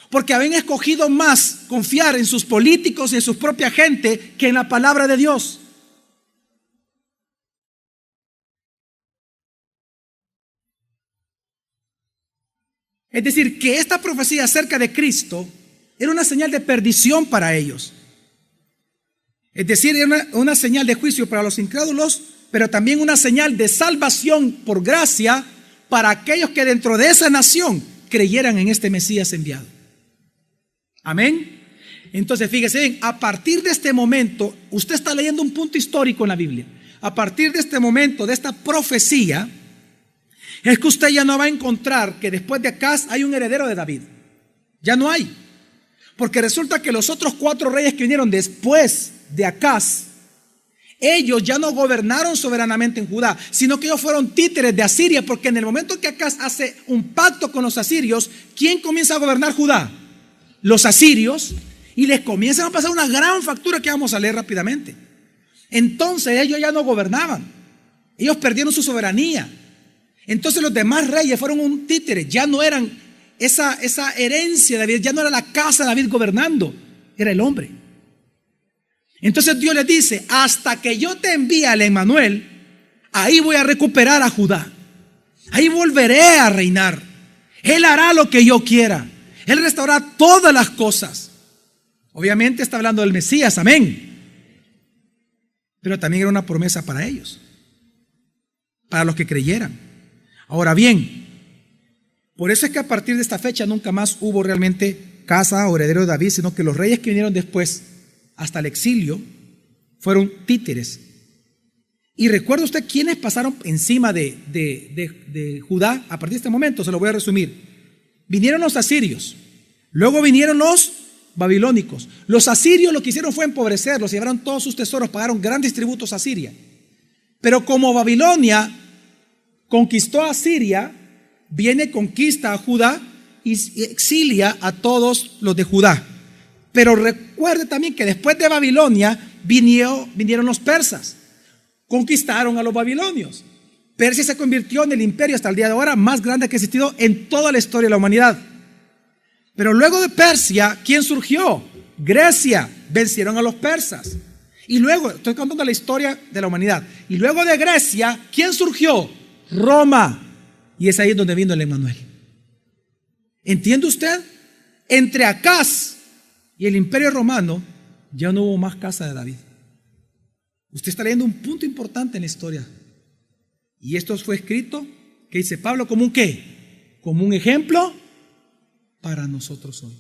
porque habían escogido más confiar en sus políticos y en su propia gente que en la palabra de Dios. Es decir, que esta profecía acerca de Cristo era una señal de perdición para ellos. Es decir, era una señal de juicio para los incrédulos, pero también una señal de salvación por gracia para aquellos que dentro de esa nación creyeran en este Mesías enviado. Amén. Entonces, fíjese bien, a partir de este momento, usted está leyendo un punto histórico en la Biblia. A partir de este momento, de esta profecía, es que usted ya no va a encontrar que después de Acaz hay un heredero de David. Ya no hay. Porque resulta que los otros 4 reyes que vinieron después de Acaz, ellos ya no gobernaron soberanamente en Judá, sino que ellos fueron títeres de Asiria, porque en el momento en que Acaz hace un pacto con los asirios, ¿quién comienza a gobernar Judá? Los asirios, y les comienzan a pasar una gran factura que vamos a leer rápidamente. Entonces ellos ya no gobernaban, ellos perdieron su soberanía. Entonces los demás reyes fueron un títere, ya no eran esa herencia de David, ya no era la casa de David gobernando, era el hombre. Entonces Dios les dice: hasta que yo te envíe al Emmanuel, ahí voy a recuperar a Judá, ahí volveré a reinar. Él hará lo que yo quiera, Él restaurará todas las cosas. Obviamente está hablando del Mesías, amén. Pero también era una promesa para ellos, para los que creyeran. Ahora bien, por eso es que a partir de esta fecha nunca más hubo realmente casa o heredero de David, sino que los reyes que vinieron después hasta el exilio fueron títeres. Y recuerda usted quiénes pasaron encima de Judá a partir de este momento. Se lo voy a resumir. Vinieron los asirios, luego vinieron los babilónicos. Los asirios lo que hicieron fue empobrecerlos, llevaron todos sus tesoros, pagaron grandes tributos a Siria. Pero como Babilonia conquistó a Siria, viene, conquista a Judá y exilia a todos los de Judá. Pero recuerde también que después de Babilonia vinieron los persas, conquistaron a los babilonios. Persia se convirtió en el imperio hasta el día de ahora más grande que ha existido en toda la historia de la humanidad. Pero luego de Persia, ¿quién surgió? Grecia. Vencieron a los persas. Y luego, estoy contando la historia de la humanidad. Y luego de Grecia, ¿quién surgió? Roma. Y es ahí donde vino el Emmanuel. ¿Entiende usted? Entre Acaz y el imperio romano ya no hubo más casa de David. Usted está leyendo un punto importante en la historia. Y esto fue escrito, ¿qué dice Pablo? ¿Como un qué? Como un ejemplo para nosotros hoy.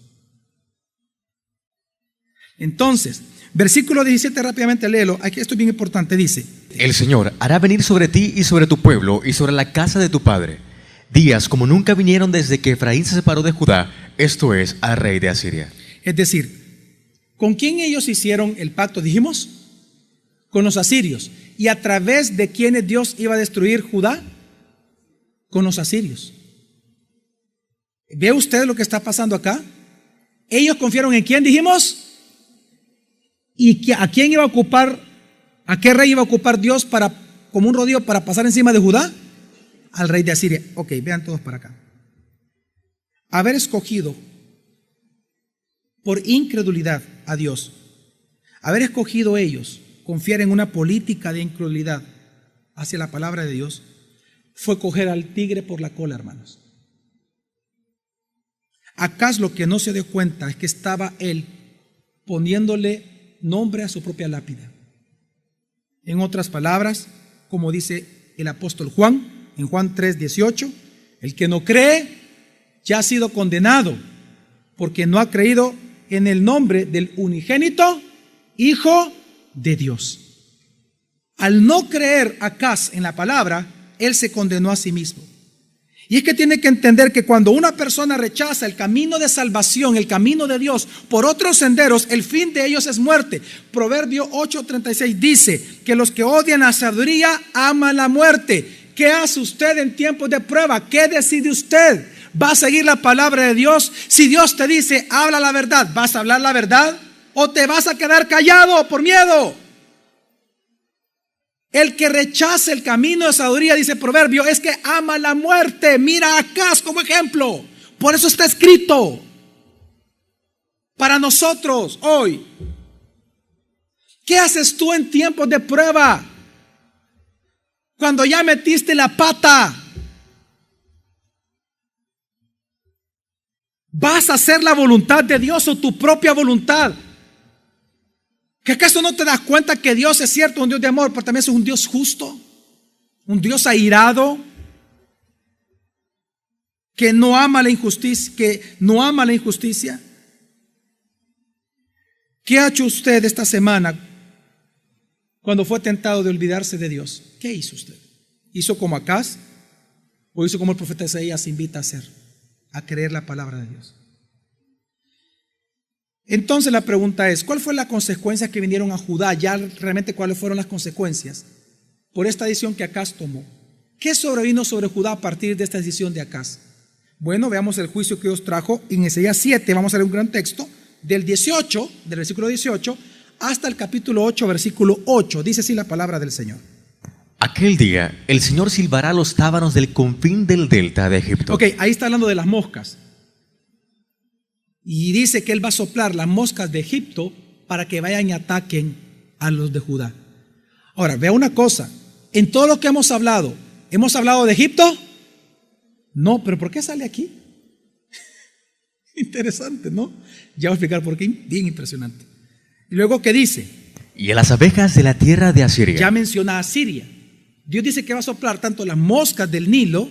Entonces, versículo 17, rápidamente léelo. Aquí esto es bien importante, dice: el Señor hará venir sobre ti y sobre tu pueblo y sobre la casa de tu padre días como nunca vinieron desde que Efraín se separó de Judá, esto es, al rey de Asiria. Es decir, ¿con quién ellos hicieron el pacto? Dijimos, con los asirios. ¿Y a través de quiénes Dios iba a destruir Judá? Con los asirios. ¿Ve usted lo que está pasando acá? Ellos confiaron en quién, dijimos, y a quién iba a ocupar, a qué rey iba a ocupar Dios como un rodillo para pasar encima de Judá. Al rey de Asiria. Ok, vean todos para acá. Haber escogido por incredulidad a Dios, haber escogido ellos confiar en una política de incredulidad hacia la palabra de Dios, fue coger al tigre por la cola, hermanos. Acaz lo que no se dio cuenta es que estaba él poniéndole nombre a su propia lápida. En otras palabras, como dice el apóstol Juan, en Juan 3:18, el que no cree ya ha sido condenado porque no ha creído en el nombre del unigénito Hijo de Dios. Al no creer Acaz en la palabra, él se condenó a sí mismo. Y es que tiene que entender que cuando una persona rechaza el camino de salvación, el camino de Dios, por otros senderos, el fin de ellos es muerte. Proverbio 8:36 dice que los que odian la sabiduría aman la muerte. ¿Qué hace usted en tiempos de prueba? ¿Qué decide usted? ¿Va a seguir la palabra de Dios? Si Dios te dice, habla la verdad, ¿vas a hablar la verdad? ¿O te vas a quedar callado por miedo? El que rechaza el camino de sabiduría, dice Proverbio, es que ama la muerte. Mira a Acaz como ejemplo. Por eso está escrito para nosotros hoy. ¿Qué haces tú en tiempos de prueba? Cuando ya metiste la pata, ¿vas a hacer la voluntad de Dios o tu propia voluntad? ¿Que acaso no te das cuenta que Dios es cierto, un Dios de amor, pero también es un Dios justo? Un Dios airado, que no ama la injusticia, ¿Qué ha hecho usted esta semana cuando fue tentado de olvidarse de Dios? ¿Qué hizo usted? ¿Hizo como Acaz? ¿O hizo como el profeta Isaías invita a hacer? A creer la palabra de Dios. Entonces la pregunta es, ¿cuál fue la consecuencia que vinieron a Judá? Ya realmente cuáles fueron las consecuencias por esta decisión que Acaz tomó. ¿Qué sobrevino sobre Judá a partir de esta decisión de Acaz? Bueno, veamos el juicio que Dios trajo en Isaías 7, vamos a leer un gran texto, del versículo 18, hasta el capítulo 8, versículo 8. Dice así la palabra del Señor. Aquel día el Señor silbará los tábanos del confín del delta de Egipto. Ok, ahí está hablando de las moscas. Y dice que Él va a soplar las moscas de Egipto para que vayan y ataquen a los de Judá. Ahora, vea una cosa. En todo lo que ¿hemos hablado de Egipto? No, pero ¿por qué sale aquí? Interesante, ¿no? Ya voy a explicar por qué. Bien impresionante. Y luego, ¿qué dice? Y a las abejas de la tierra de Asiria. Ya menciona a Asiria. Dios dice que va a soplar tanto las moscas del Nilo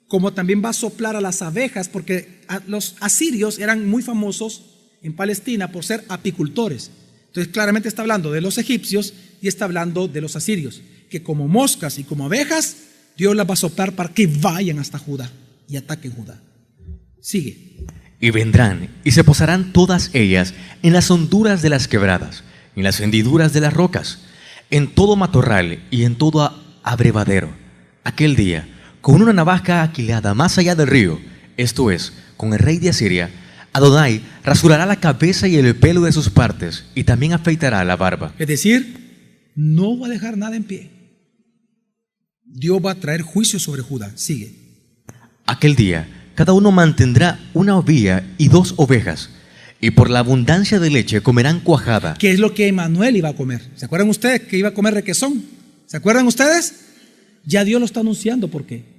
como también va a soplar a las abejas, porque los asirios eran muy famosos en Palestina por ser apicultores. Entonces claramente está hablando de los egipcios y está hablando de los asirios, que como moscas y como abejas, Dios las va a soplar para que vayan hasta Judá y ataquen Judá. Sigue. Y vendrán y se posarán todas ellas en las honduras de las quebradas, en las hendiduras de las rocas, en todo matorral y en todo abrevadero. Aquel día, con una navaja aquilada más allá del río, esto es, con el rey de Asiria, Adonai rasurará la cabeza y el pelo de sus partes y también afeitará la barba. Es decir, no va a dejar nada en pie. Dios va a traer juicio sobre Judá. Sigue. Aquel día, cada uno mantendrá una ovilla y 2 ovejas, y por la abundancia de leche comerán cuajada. ¿Qué es lo que Emanuel iba a comer? ¿Se acuerdan ustedes que iba a comer requesón? ¿Se acuerdan ustedes? Ya Dios lo está anunciando. ¿Por qué?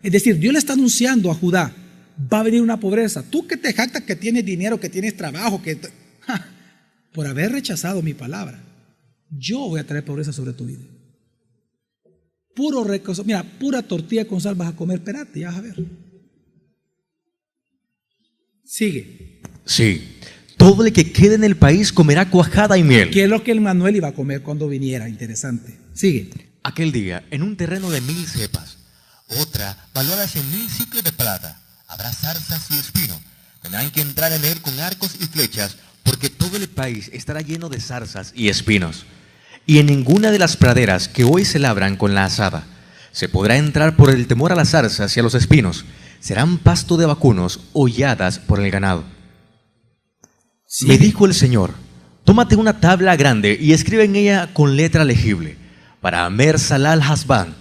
Es decir, Dios le está anunciando a Judá, va a venir una pobreza. Tú que te jactas que tienes dinero, que tienes trabajo, por haber rechazado mi palabra, yo voy a traer pobreza sobre tu vida. Puro requesón, mira, pura tortilla con sal vas a comer. Espérate, ya vas a ver. Sigue. Sí, todo el que quede en el país comerá cuajada y miel. ¿Qué es lo que el Manuel iba a comer cuando viniera? Interesante. Sigue. Aquel día, en un terreno de 1000 cepas, otra valuada 100.000 siclos de plata. Habrá zarzas y espinos. Tendrán que entrar en él con arcos y flechas, porque todo el país estará lleno de zarzas y espinos. Y en ninguna de las praderas que hoy se labran con la azada se podrá entrar por el temor a las zarzas y a los espinos. Serán pasto de vacunos, holladas por el ganado. Sí. Me dijo el Señor: tómate una tabla grande y escribe en ella con letra legible, para Amer Salal Hasbán,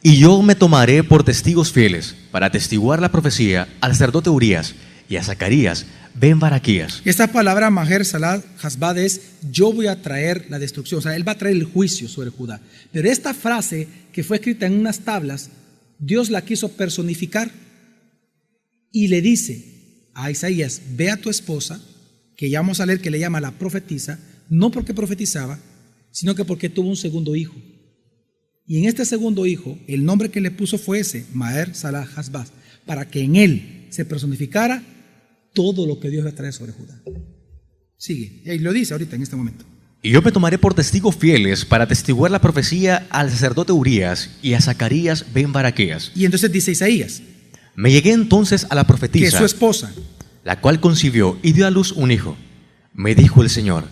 y yo me tomaré por testigos fieles, para atestiguar la profecía al sacerdote Urías y a Zacarías ben Baraquías. Esta palabra Maher Salah Hasbad es: yo voy a traer la destrucción, o sea, él va a traer el juicio sobre Judá. Pero esta frase que fue escrita en unas tablas, Dios la quiso personificar y le dice a Isaías: ve a tu esposa, que ya vamos a leer que le llama la profetisa, no porque profetizaba, sino que porque tuvo un segundo hijo. Y en este segundo hijo, el nombre que le puso fue ese, Maher Salah Hasbaz, para que en él se personificara todo lo que Dios va a traer sobre Judá. Sigue, y lo dice ahorita en este momento. Y yo me tomaré por testigos fieles para atestiguar la profecía al sacerdote Urías y a Zacarías ben Baraquías. Y entonces dice Isaías, Me llegué entonces a la profetisa, que es su esposa, la cual concibió y dio a luz un hijo. Me dijo el Señor: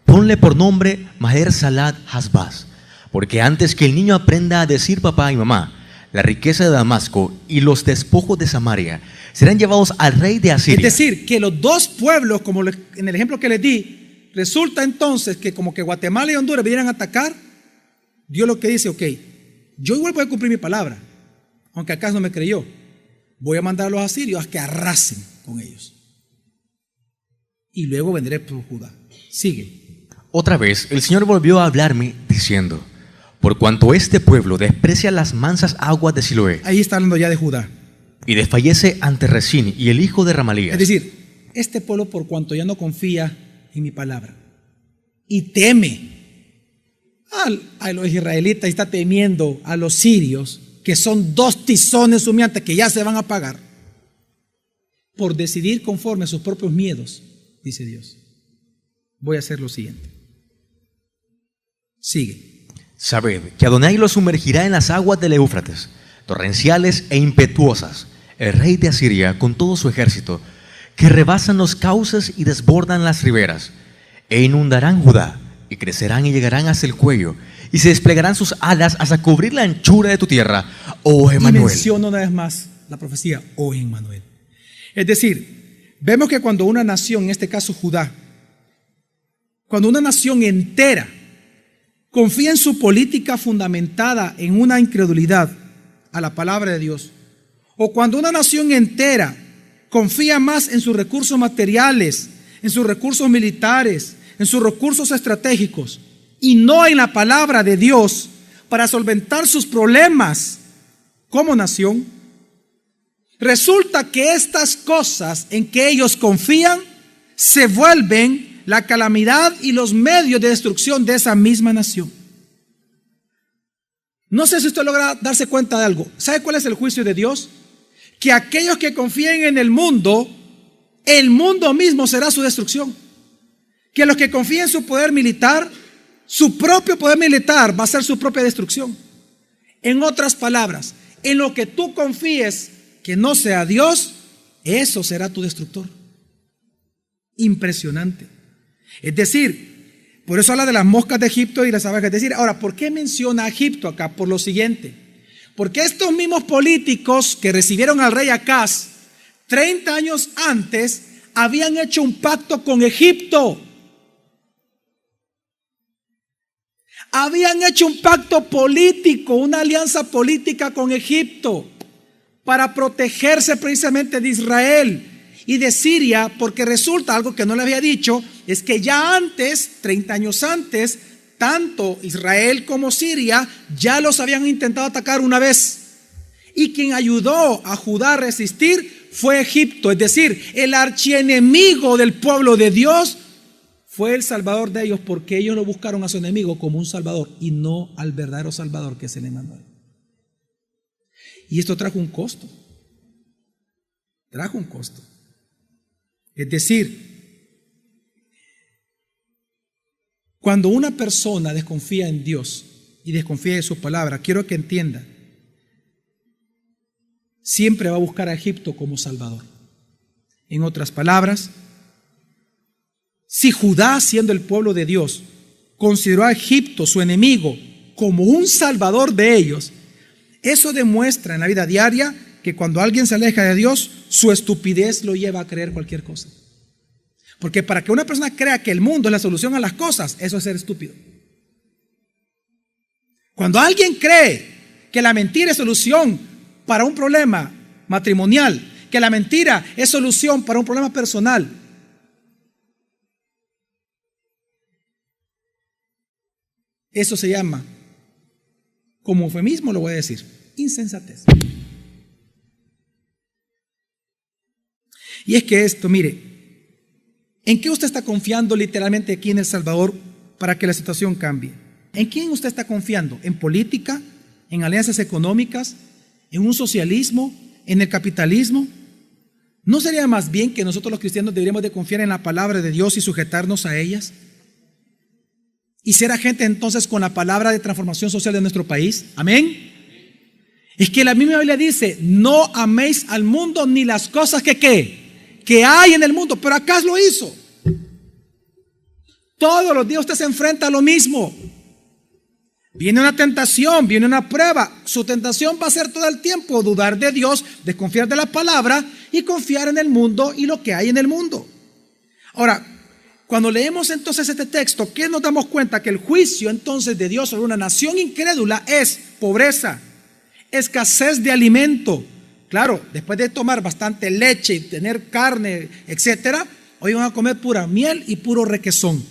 ponle por nombre Maher Salah Hasbaz, porque antes que el niño aprenda a decir papá y mamá, la riqueza de Damasco y los despojos de Samaria serán llevados al rey de Asiria. Es decir, que los dos pueblos, como en el ejemplo que les di, resulta entonces que como que Guatemala y Honduras vinieran a atacar. Dios lo que dice: ok, yo igual voy a cumplir mi palabra, aunque acaso no me creyó. Voy a mandar a los asirios a que arrasen con ellos. Y luego vendré por Judá. Sigue. Otra vez el Señor volvió a hablarme diciendo: por cuanto este pueblo desprecia las mansas aguas de Siloé Ahí está hablando ya de Judá. y desfallece ante Resín y el hijo de Ramalías. Es decir, este pueblo, por cuanto ya no confía en mi palabra y teme a los israelitas y está temiendo a los sirios, que son dos tizones humeantes que ya se van a apagar, por decidir conforme a sus propios miedos, dice Dios, voy a hacer lo siguiente. Sigue. Sabed que Adonai los sumergirá en las aguas del Éufrates, torrenciales e impetuosas, el rey de Asiria con todo su ejército, que rebasan los cauces y desbordan las riberas, e inundarán Judá, y crecerán y llegarán hasta el cuello, y se desplegarán sus alas hasta cubrir la anchura de tu tierra, oh Y Emmanuel. menciono una vez más la profecía, oh Emmanuel. Es decir, vemos que cuando una nación, en este caso Judá, cuando una nación entera confía en su política fundamentada en una incredulidad a la palabra de Dios, o cuando una nación entera confía más en sus recursos materiales, en sus recursos militares, en sus recursos estratégicos, y no en la palabra de Dios para solventar sus problemas como nación, resulta que estas cosas en que ellos confían se vuelven la calamidad y los medios de destrucción de esa misma nación. No sé si usted logra darse cuenta de algo. ¿Sabe cuál es el juicio de Dios? Que aquellos que confíen en el mundo mismo será su destrucción. Que los que confíen en su poder militar, su propio poder militar va a ser su propia destrucción. En otras palabras, en lo que tú confíes que no sea Dios, eso será tu destructor. Impresionante. Es decir, por eso habla de las moscas de Egipto y las abejas. Es decir, ahora, ¿por qué menciona a Egipto acá? Por lo siguiente. Porque estos mismos políticos que recibieron al rey Acaz 30 años antes habían hecho un pacto con Egipto. Habían hecho un pacto político, una alianza política con Egipto para protegerse precisamente de Israel y de Siria, porque resulta algo que no le había dicho, es que ya antes, 30 años antes, tanto Israel como Siria ya los habían intentado atacar una vez. Y quien ayudó a Judá a resistir fue Egipto, es decir, el archienemigo del pueblo de Dios fue el salvador de ellos, porque ellos lo buscaron a su enemigo como un salvador y no al verdadero salvador que es el Emmanuel. Y esto trajo un costo. Trajo un costo. Es decir, cuando una persona desconfía en Dios y desconfía de su palabra, quiero que entienda siempre va a buscar a Egipto como salvador. En otras palabras, si Judá, siendo el pueblo de Dios, consideró a Egipto su enemigo como un salvador de ellos, eso demuestra en la vida diaria que cuando alguien se aleja de Dios, su estupidez lo lleva a creer cualquier cosa. Porque para que una persona crea que el mundo es la solución a las cosas, eso es ser estúpido. Cuando alguien cree que la mentira es solución para un problema matrimonial, que la mentira es solución para un problema personal, eso se llama, como eufemismo lo voy a decir, insensatez. Y es que esto, mire, ¿en qué usted está confiando literalmente aquí en El Salvador para que la situación cambie? ¿En quién usted está confiando? ¿En política? ¿En alianzas económicas? ¿En un socialismo? ¿En el capitalismo? ¿No sería más bien que nosotros los cristianos deberíamos de confiar en la palabra de Dios y sujetarnos a ellas? ¿Y ser agentes entonces con la palabra de transformación social de nuestro país? Amén. Es que la misma Biblia dice, no améis al mundo ni las cosas que hay en el mundo, pero acá lo hizo. Todos los días usted se enfrenta a lo mismo. Viene una tentación, viene una prueba. Su tentación va a ser todo el tiempo dudar de Dios, desconfiar de la palabra y confiar en el mundo y lo que hay en el mundo. Ahora, cuando leemos entonces este texto, ¿qué nos damos cuenta? Que el juicio entonces de Dios sobre una nación incrédula es pobreza, escasez de alimento. Claro, después de tomar bastante leche y tener carne, etcétera, hoy van a comer pura miel y puro requesón.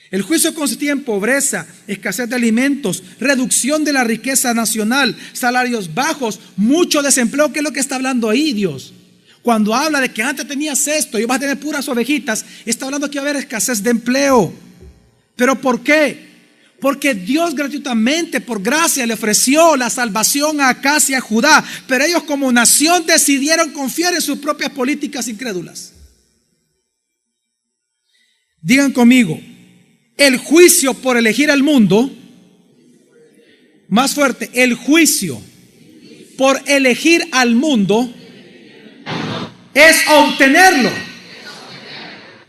El juicio consistía en pobreza, escasez de alimentos, reducción de la riqueza nacional, salarios bajos, mucho desempleo, que es lo que está hablando ahí Dios. Cuando habla de que antes tenías esto y vas a tener puras ovejitas, está hablando que va a haber escasez de empleo. ¿Pero por qué? Porque Dios gratuitamente, por gracia, le ofreció la salvación a Acaz y a Judá, pero ellos como nación decidieron confiar en sus propias políticas incrédulas. Digan conmigo, el juicio por elegir al mundo, más fuerte, el juicio por elegir al mundo es obtenerlo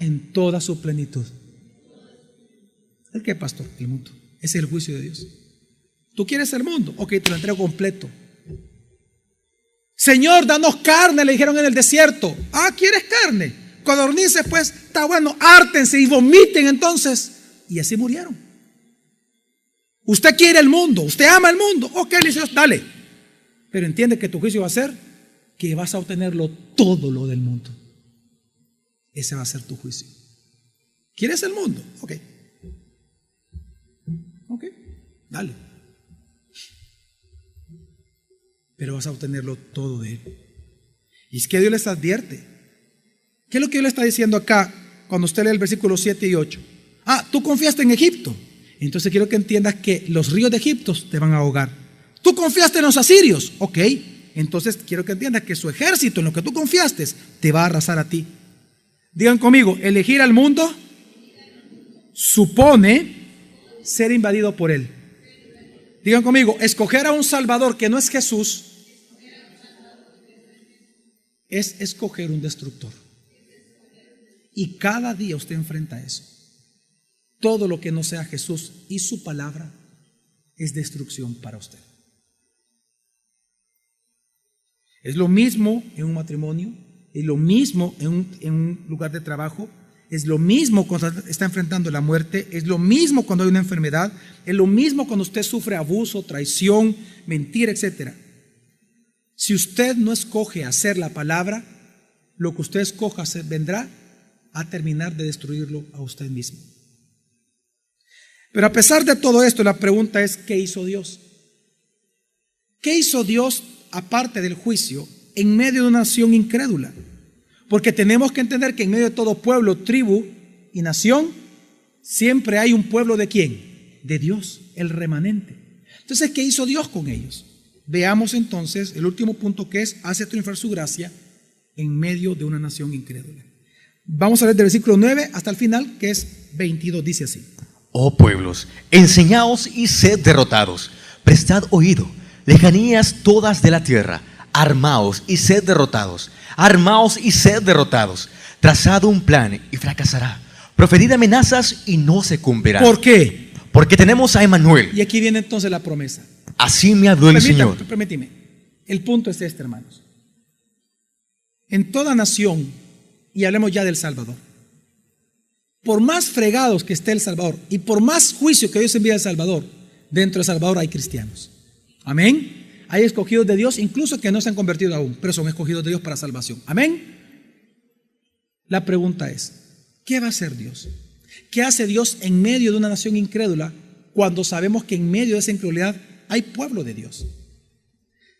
en toda su plenitud. ¿El qué, pastor? El mundo. Ese es el juicio de Dios. ¿Tú quieres el mundo? Ok, te lo entrego completo. Señor, danos carne, le dijeron en el desierto. Ah, ¿quieres carne? Codornices, pues, está bueno, hártense y vomiten entonces. Y así murieron. Usted quiere el mundo, usted ama el mundo. Ok, le dice, dale. Pero entiende que tu juicio va a ser que vas a obtenerlo todo lo del mundo. Ese va a ser tu juicio. ¿Quieres el mundo? Ok. Ok, dale. Pero vas a obtenerlo todo de él. Y es que Dios les advierte. ¿Qué es lo que Dios le está diciendo acá cuando usted lee el versículo 7 y 8? Ah, tú confiaste en Egipto. Entonces quiero que entiendas que los ríos de Egipto te van a ahogar. Tú confiaste en los asirios. Ok, entonces quiero que entiendas que su ejército, en lo que tú confiaste, te va a arrasar a ti. Digan conmigo, elegir al mundo supone ser invadido por él. Digan conmigo, escoger a un Salvador que no es Jesús es escoger un destructor. Y cada día usted enfrenta eso. Todo lo que no sea Jesús y su palabra es destrucción para usted. Es lo mismo en un matrimonio, es lo mismo en un lugar de trabajo, es lo mismo cuando está enfrentando la muerte, es lo mismo cuando hay una enfermedad, es lo mismo cuando usted sufre abuso, traición, mentira, etc. Si usted no escoge hacer la palabra, lo que usted escoja hacer vendrá a terminar de destruirlo a usted mismo. Pero a pesar de todo esto, la pregunta es, ¿qué hizo Dios? ¿Qué hizo Dios aparte del juicio en medio de una nación incrédula? Porque tenemos que entender que en medio de todo pueblo, tribu y nación, siempre hay un pueblo ¿de quién? De Dios, el remanente. Entonces, ¿qué hizo Dios con ellos? Veamos entonces el último punto, que es, hace triunfar su gracia en medio de una nación incrédula. Vamos a ver del versículo 9 hasta el final, que es 22, dice así. Oh pueblos, enseñaos y sed derrotados, prestad oído, lejanías todas de la tierra, armaos y sed derrotados. Armaos y sed derrotados. Trazado un plan y fracasará. Proferid amenazas y no se cumplirán. ¿Por qué? Porque tenemos a Emmanuel. Y aquí viene entonces la promesa. Así me habló el Señor. Permíteme. El punto es este, hermanos. En toda nación, y hablemos ya del Salvador, por más fregados que esté El Salvador y por más juicio que Dios envía al Salvador, dentro de El Salvador hay cristianos. Amén. Hay escogidos de Dios, incluso que no se han convertido aún, pero son escogidos de Dios para salvación. Amén. La pregunta es, ¿qué va a hacer Dios? ¿Qué hace Dios en medio de una nación incrédula cuando sabemos que en medio de esa incredulidad hay pueblo de Dios?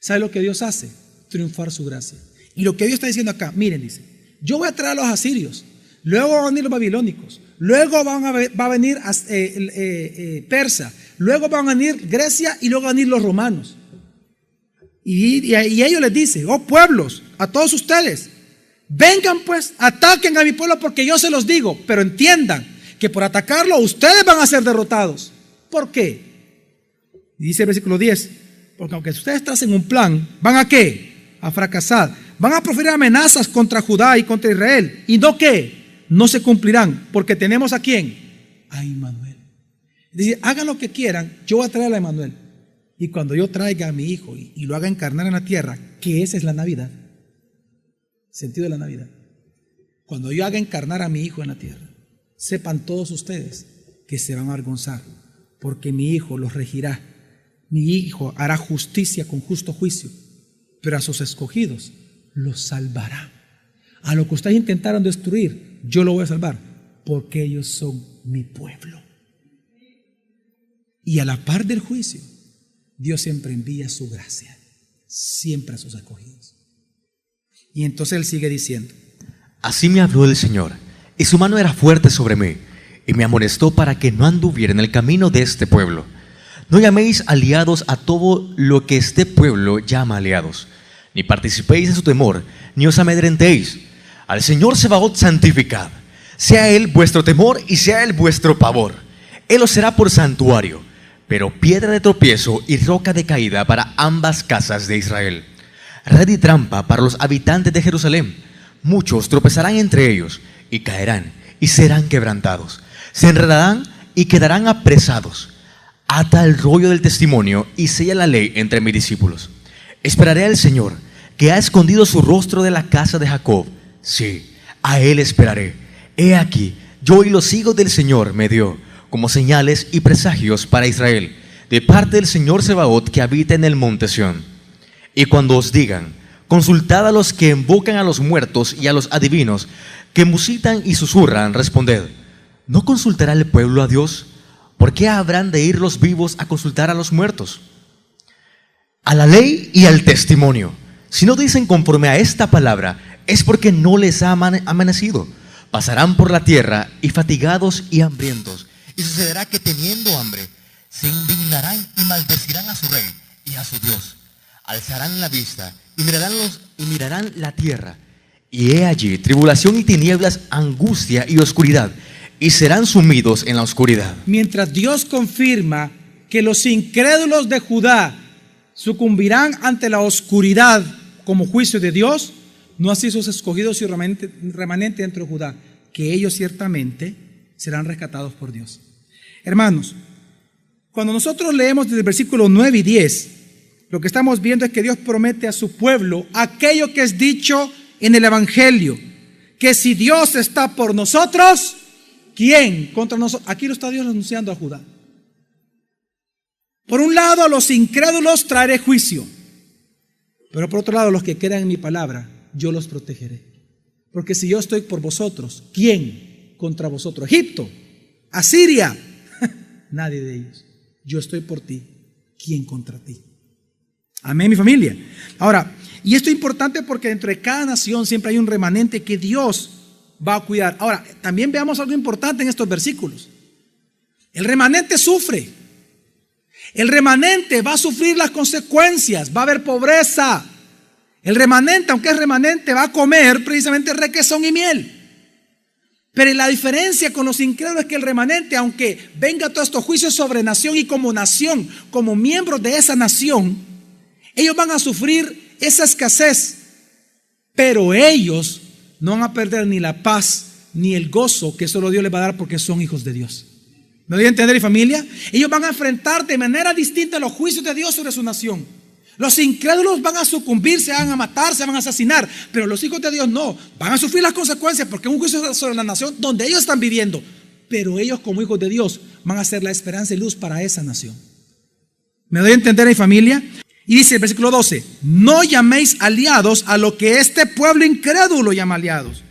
¿Sabe lo que Dios hace? Triunfar su gracia. Y lo que Dios está diciendo acá, miren, dice, yo voy a traer a los asirios, luego van a venir los babilónicos, luego va a venir Persa, luego van a venir Grecia y luego van a venir los romanos. Y ellos les dice, oh pueblos, a todos ustedes, vengan pues, ataquen a mi pueblo porque yo se los digo, pero entiendan que por atacarlo ustedes van a ser derrotados. ¿Por qué? Y dice el versículo 10, porque aunque ustedes tracen un plan, ¿van a qué? A fracasar. Van a proferir amenazas contra Judá y contra Israel. ¿Y no qué? No se cumplirán, porque tenemos ¿a quién? A Emmanuel. Dice, hagan lo que quieran, yo voy a traer a Emmanuel. Y cuando yo traiga a mi hijo y lo haga encarnar en la tierra, que esa es la Navidad. Sentido de la Navidad. Cuando yo haga encarnar a mi hijo en la tierra, sepan todos ustedes que se van a avergonzar, porque mi hijo los regirá. Mi hijo hará justicia con justo juicio, pero a sus escogidos los salvará. A lo que ustedes intentaron destruir, yo lo voy a salvar, porque ellos son mi pueblo. Y a la par del juicio, Dios siempre envía su gracia, siempre a sus escogidos. Y entonces él sigue diciendo, así me habló el Señor, y su mano era fuerte sobre mí, y me amonestó para que no anduviera en el camino de este pueblo. No llaméis aliados a todo lo que este pueblo llama aliados, ni participéis en su temor, ni os amedrentéis. Al Señor Sebaot santificad, sea Él vuestro temor y sea Él vuestro pavor. Él os será por santuario, pero piedra de tropiezo y roca de caída para ambas casas de Israel. Red y trampa para los habitantes de Jerusalén. Muchos tropezarán entre ellos y caerán y serán quebrantados. Se enredarán y quedarán apresados. Ata el rollo del testimonio y sella la ley entre mis discípulos. Esperaré al Señor, que ha escondido su rostro de la casa de Jacob. Sí, a Él esperaré. He aquí, yo y los hijos del Señor me dio como señales y presagios para Israel, de parte del Señor Sebaot que habita en el monte Sión. Y cuando os digan, consultad a los que invocan a los muertos y a los adivinos, que musitan y susurran, responded, ¿no consultará el pueblo a Dios? ¿Por qué habrán de ir los vivos a consultar a los muertos? A la ley y al testimonio. Si no dicen conforme a esta palabra, es porque no les ha amanecido. Pasarán por la tierra y fatigados y hambrientos. Y sucederá que teniendo hambre, se indignarán y maldecirán a su rey y a su Dios. Alzarán la vista y mirarán la tierra. Y he allí tribulación y tinieblas, angustia y oscuridad. Y serán sumidos en la oscuridad. Mientras Dios confirma que los incrédulos de Judá sucumbirán ante la oscuridad como juicio de Dios, no así sus escogidos y remanente dentro de Judá, que ellos ciertamente serán rescatados por Dios. Hermanos, cuando nosotros leemos desde el versículo 9 y 10, lo que estamos viendo es que Dios promete a su pueblo aquello que es dicho en el Evangelio, que si Dios está por nosotros, ¿quién contra nosotros? Aquí lo está Dios anunciando a Judá. Por un lado, a los incrédulos traeré juicio, pero por otro lado, los que crean en mi palabra, yo los protegeré. Porque si yo estoy por vosotros, ¿quién contra vosotros? Egipto, Asiria, nadie de ellos. Yo estoy por ti, ¿quién contra ti? Amén, mi familia. Ahora, y esto es importante porque dentro de cada nación siempre hay un remanente que Dios va a cuidar. Ahora, también veamos algo importante en estos versículos. El remanente sufre. El remanente va a sufrir las consecuencias, va a haber pobreza. El remanente, aunque es remanente, va a comer precisamente requesón y miel. Pero la diferencia con los incrédulos es que el remanente, aunque venga todos estos juicios sobre nación y como nación, como miembros de esa nación, ellos van a sufrir esa escasez, pero ellos no van a perder ni la paz ni el gozo que solo Dios les va a dar porque son hijos de Dios. ¿Me doy a entender, familia? Ellos van a enfrentar de manera distinta los juicios de Dios sobre su nación. Los incrédulos van a sucumbir, se van a matar, se van a asesinar, pero los hijos de Dios no, van a sufrir las consecuencias porque es un juicio sobre la nación donde ellos están viviendo, pero ellos como hijos de Dios van a ser la esperanza y luz para esa nación. ¿Me doy a entender, mi familia? Y dice el versículo 12, no llaméis aliados a lo que este pueblo incrédulo llama aliados,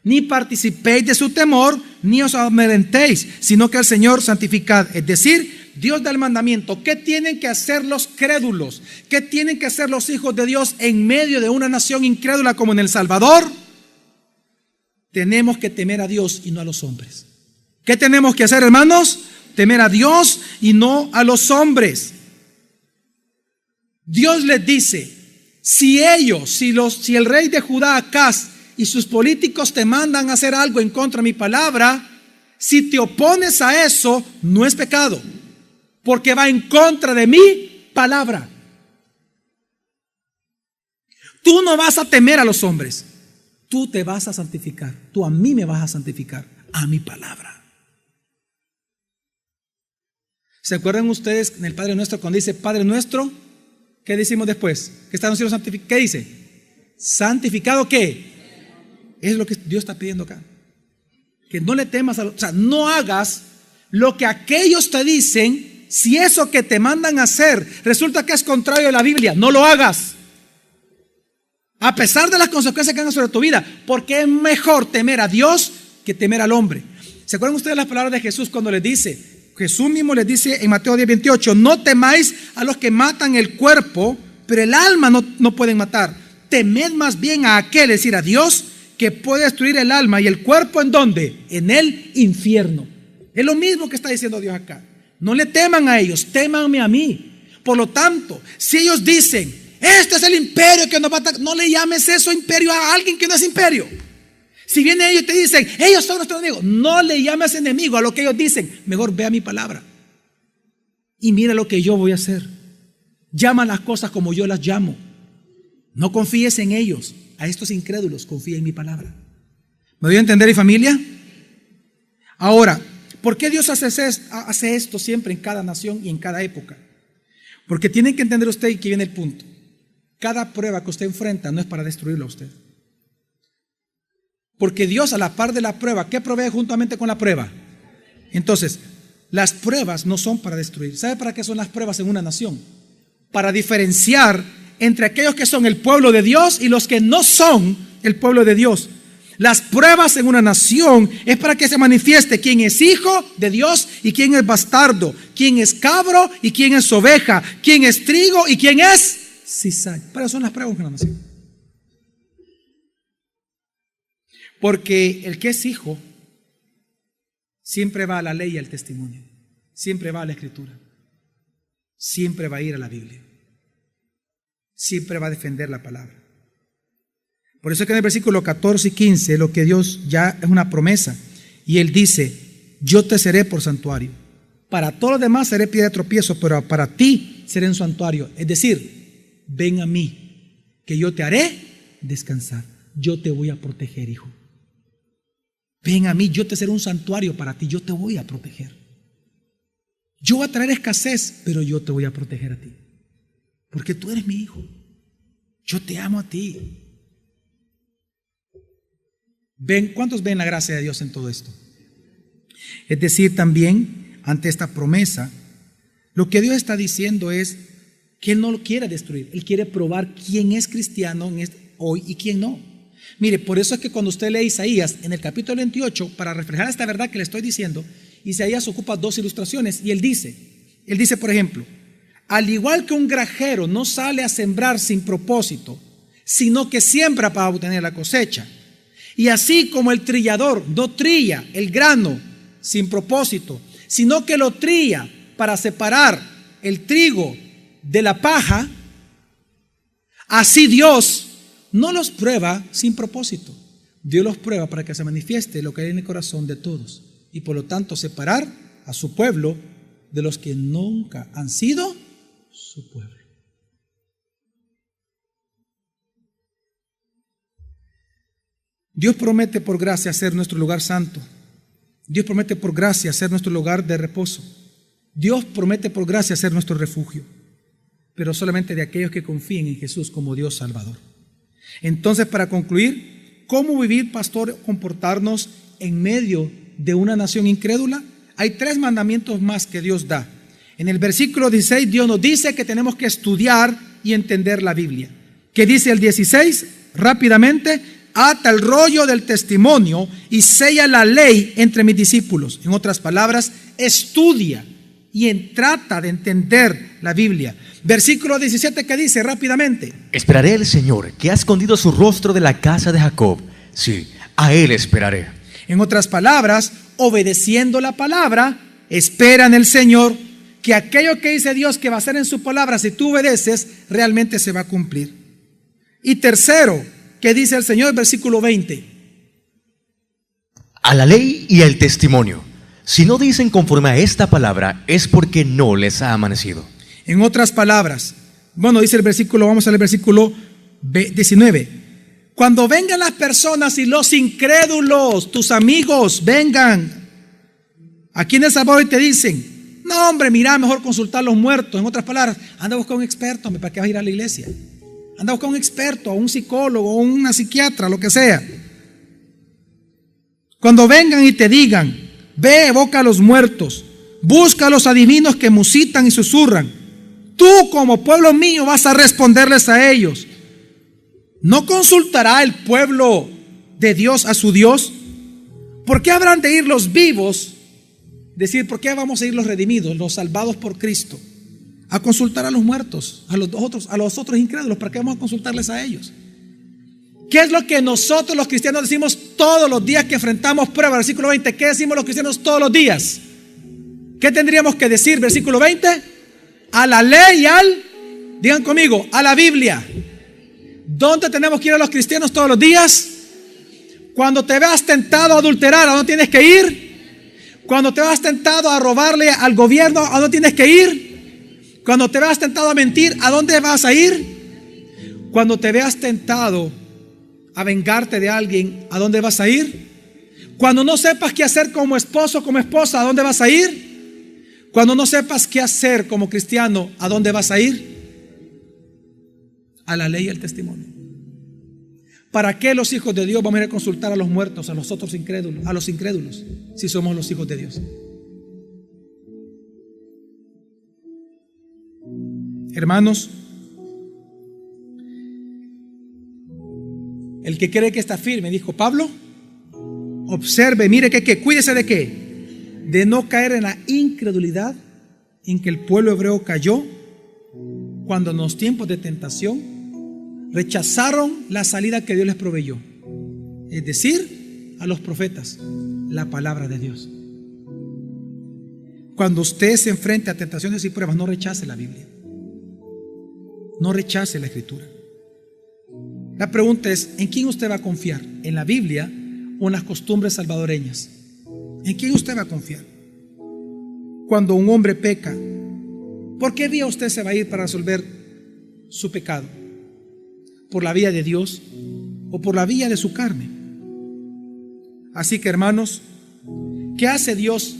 ni participéis de su temor, ni os amedrentéis, sino que al Señor santificad. Es decir, Dios da el mandamiento. ¿Qué tienen que hacer los crédulos? ¿Qué tienen que hacer los hijos de Dios en medio de una nación incrédula como en El Salvador? Tenemos que temer a Dios y no a los hombres. ¿Qué tenemos que hacer, hermanos? Temer a Dios y no a los hombres. Dios les dice, si el rey de Judá, Acaz, y sus políticos te mandan a hacer algo en contra de mi palabra, si te opones a eso, no es pecado, porque va en contra de mi palabra. Tú no vas a temer a los hombres, tú te vas a santificar, tú a mí me vas a santificar, a mi palabra. ¿Se acuerdan ustedes en el Padre Nuestro cuando dice Padre Nuestro? ¿Qué decimos después? Que está en los cielos santificado. ¿Qué dice? ¿Santificado qué? Es lo que Dios está pidiendo acá. Que no le temas o sea, no hagas lo que aquellos te dicen. Si eso que te mandan a hacer resulta que es contrario a la Biblia, no lo hagas. A pesar de las consecuencias que hagan sobre tu vida, porque es mejor temer a Dios que temer al hombre. ¿Se acuerdan ustedes las palabras de Jesús cuando les dice? Jesús mismo les dice en Mateo 10:28, no temáis a los que matan el cuerpo, pero el alma no pueden matar. Temed más bien a aquel, es decir, a Dios, que puede destruir el alma y el cuerpo. ¿En dónde? En el infierno. Es lo mismo que está diciendo Dios acá. No le teman a ellos, témanme a mí. Por lo tanto, si ellos dicen, este es el imperio que nos va a atacar, no le llames eso imperio a alguien que no es imperio. Si vienen ellos y te dicen, ellos son nuestros enemigos, no le llames enemigo a lo que ellos dicen. Mejor ve a mi palabra y mira lo que yo voy a hacer. Llama las cosas como yo las llamo. No confíes en ellos. A estos incrédulos, confía en mi palabra. ¿Me doy a entender, mi familia? Ahora, ¿por qué Dios hace esto siempre en cada nación y en cada época? Porque tienen que entender usted, y aquí viene el punto. Cada prueba que usted enfrenta no es para destruirlo a usted. Porque Dios, a la par de la prueba, ¿qué provee juntamente con la prueba? Entonces, las pruebas no son para destruir. ¿Sabe para qué son las pruebas en una nación? Para diferenciar entre aquellos que son el pueblo de Dios y los que no son el pueblo de Dios. Las pruebas en una nación es para que se manifieste quién es hijo de Dios y quién es bastardo, quién es cabro y quién es oveja, quién es trigo y quién es cizaña. Pero son las pruebas en una nación. Porque el que es hijo siempre va a la ley y al testimonio, siempre va a la escritura, siempre va a ir a la Biblia, siempre va a defender la palabra. Por eso es que en el versículo 14 y 15 lo que Dios ya es una promesa, y Él dice, yo te seré por santuario, para todos los demás seré piedra de tropiezo, pero para ti seré un santuario. Es decir, ven a mí, que yo te haré descansar, yo te voy a proteger, hijo. Ven a mí, yo te seré un santuario para ti, yo te voy a proteger. Yo voy a traer escasez, pero yo te voy a proteger a ti, porque tú eres mi hijo. Yo te amo a ti. ¿Ven? ¿Cuántos ven la gracia de Dios en todo esto? Es decir, también ante esta promesa, lo que Dios está diciendo es que Él no lo quiere destruir. Él quiere probar quién es cristiano hoy y quién no. Mire, por eso es que cuando usted lee Isaías en el capítulo 28, para reflejar esta verdad que le estoy diciendo, Isaías ocupa dos ilustraciones y él dice, por ejemplo, al igual que un granjero no sale a sembrar sin propósito, sino que siembra para obtener la cosecha. Y así como el trillador no trilla el grano sin propósito, sino que lo trilla para separar el trigo de la paja, así Dios no los prueba sin propósito. Dios los prueba para que se manifieste lo que hay en el corazón de todos y por lo tanto separar a su pueblo de los que nunca han sido su pueblo. Dios promete por gracia ser nuestro lugar santo. Dios promete por gracia ser nuestro lugar de reposo. Dios promete por gracia ser nuestro refugio, pero solamente de aquellos que confíen en Jesús como Dios Salvador. Entonces, para concluir, ¿cómo vivir, pastor, comportarnos en medio de una nación incrédula? Hay 3 mandamientos más que Dios da. En el versículo 16, Dios nos dice que tenemos que estudiar y entender la Biblia. ¿Qué dice el 16? Rápidamente: ata el rollo del testimonio y sella la ley entre mis discípulos. En otras palabras, estudia y trata de entender la Biblia. Versículo 17, ¿qué dice? Rápidamente: esperaré al Señor, que ha escondido su rostro de la casa de Jacob. Sí, a Él esperaré. En otras palabras, obedeciendo la palabra, espera en el Señor que aquello que dice Dios que va a hacer en su palabra, si tú obedeces, realmente se va a cumplir. Y tercero, ¿qué dice el Señor? Versículo 20: a la ley y al testimonio. Si no dicen conforme a esta palabra, es porque no les ha amanecido. En otras palabras, dice el versículo, vamos al versículo 19. Cuando vengan las personas y los incrédulos, tus amigos, vengan aquí en El Salvador y te dicen: no, hombre, mira, mejor consultar a los muertos. En otras palabras, anda a buscar un experto, ¿para qué vas a ir a la iglesia? Anda a buscar un experto, a un psicólogo, a una psiquiatra, lo que sea. Cuando vengan y te digan: ve, evoca a los muertos, busca a los adivinos que musitan y susurran, tú como pueblo mío vas a responderles a ellos. ¿No consultará el pueblo de Dios a su Dios? ¿Por qué habrán de ir los vivos? Decir, ¿por qué vamos a ir los redimidos, los salvados por Cristo, a consultar a los muertos, a los otros incrédulos? ¿Para qué vamos a consultarles a ellos? ¿Qué es lo que nosotros los cristianos decimos todos los días que enfrentamos pruebas? Versículo 20, ¿qué decimos los cristianos todos los días? ¿Qué tendríamos que decir? Versículo 20, a la ley y digan conmigo, a la Biblia. ¿Dónde tenemos que ir a los cristianos todos los días? Cuando te veas tentado a adulterar, ¿a dónde tienes que ir? Cuando te veas tentado a robarle al gobierno, ¿a dónde tienes que ir? Cuando te veas tentado a mentir, ¿a dónde vas a ir? Cuando te veas tentado a vengarte de alguien, ¿a dónde vas a ir? Cuando no sepas qué hacer como esposo o como esposa, ¿a dónde vas a ir? Cuando no sepas qué hacer como cristiano, ¿a dónde vas a ir? A la ley y al testimonio. ¿Para qué los hijos de Dios vamos a ir a consultar a los muertos, a los otros incrédulos, a los incrédulos, si somos los hijos de Dios? Hermanos, el que cree que está firme, dijo Pablo, observe, mire que cuídese de qué, de no caer en la incredulidad en que el pueblo hebreo cayó cuando en los tiempos de tentación rechazaron la salida que Dios les proveyó, es decir, a los profetas, la palabra de Dios. Cuando usted se enfrente a tentaciones y pruebas, no rechace la Biblia, no rechace la Escritura. La pregunta es, ¿en quién usted va a confiar? ¿En la Biblia o en las costumbres salvadoreñas? ¿En quién usted va a confiar? Cuando un hombre peca, ¿por qué vía usted se va a ir para resolver su pecado? ¿Por la vía de Dios o por la vía de su carne? Así que, hermanos, ¿qué hace Dios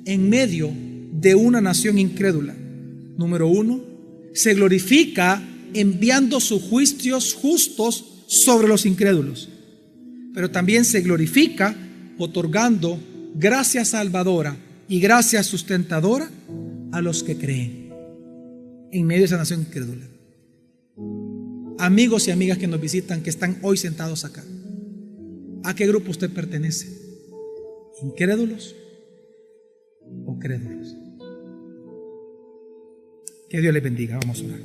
en medio de una nación incrédula? Número 1, se glorifica enviando sus juicios justos sobre los incrédulos, pero también se glorifica otorgando gracia salvadora y gracia sustentadora a los que creen en medio de esa nación incrédula. Amigos y amigas que nos visitan, que están hoy sentados acá, ¿a qué grupo usted pertenece? ¿Incrédulos o crédulos? Que Dios les bendiga. Vamos a orar.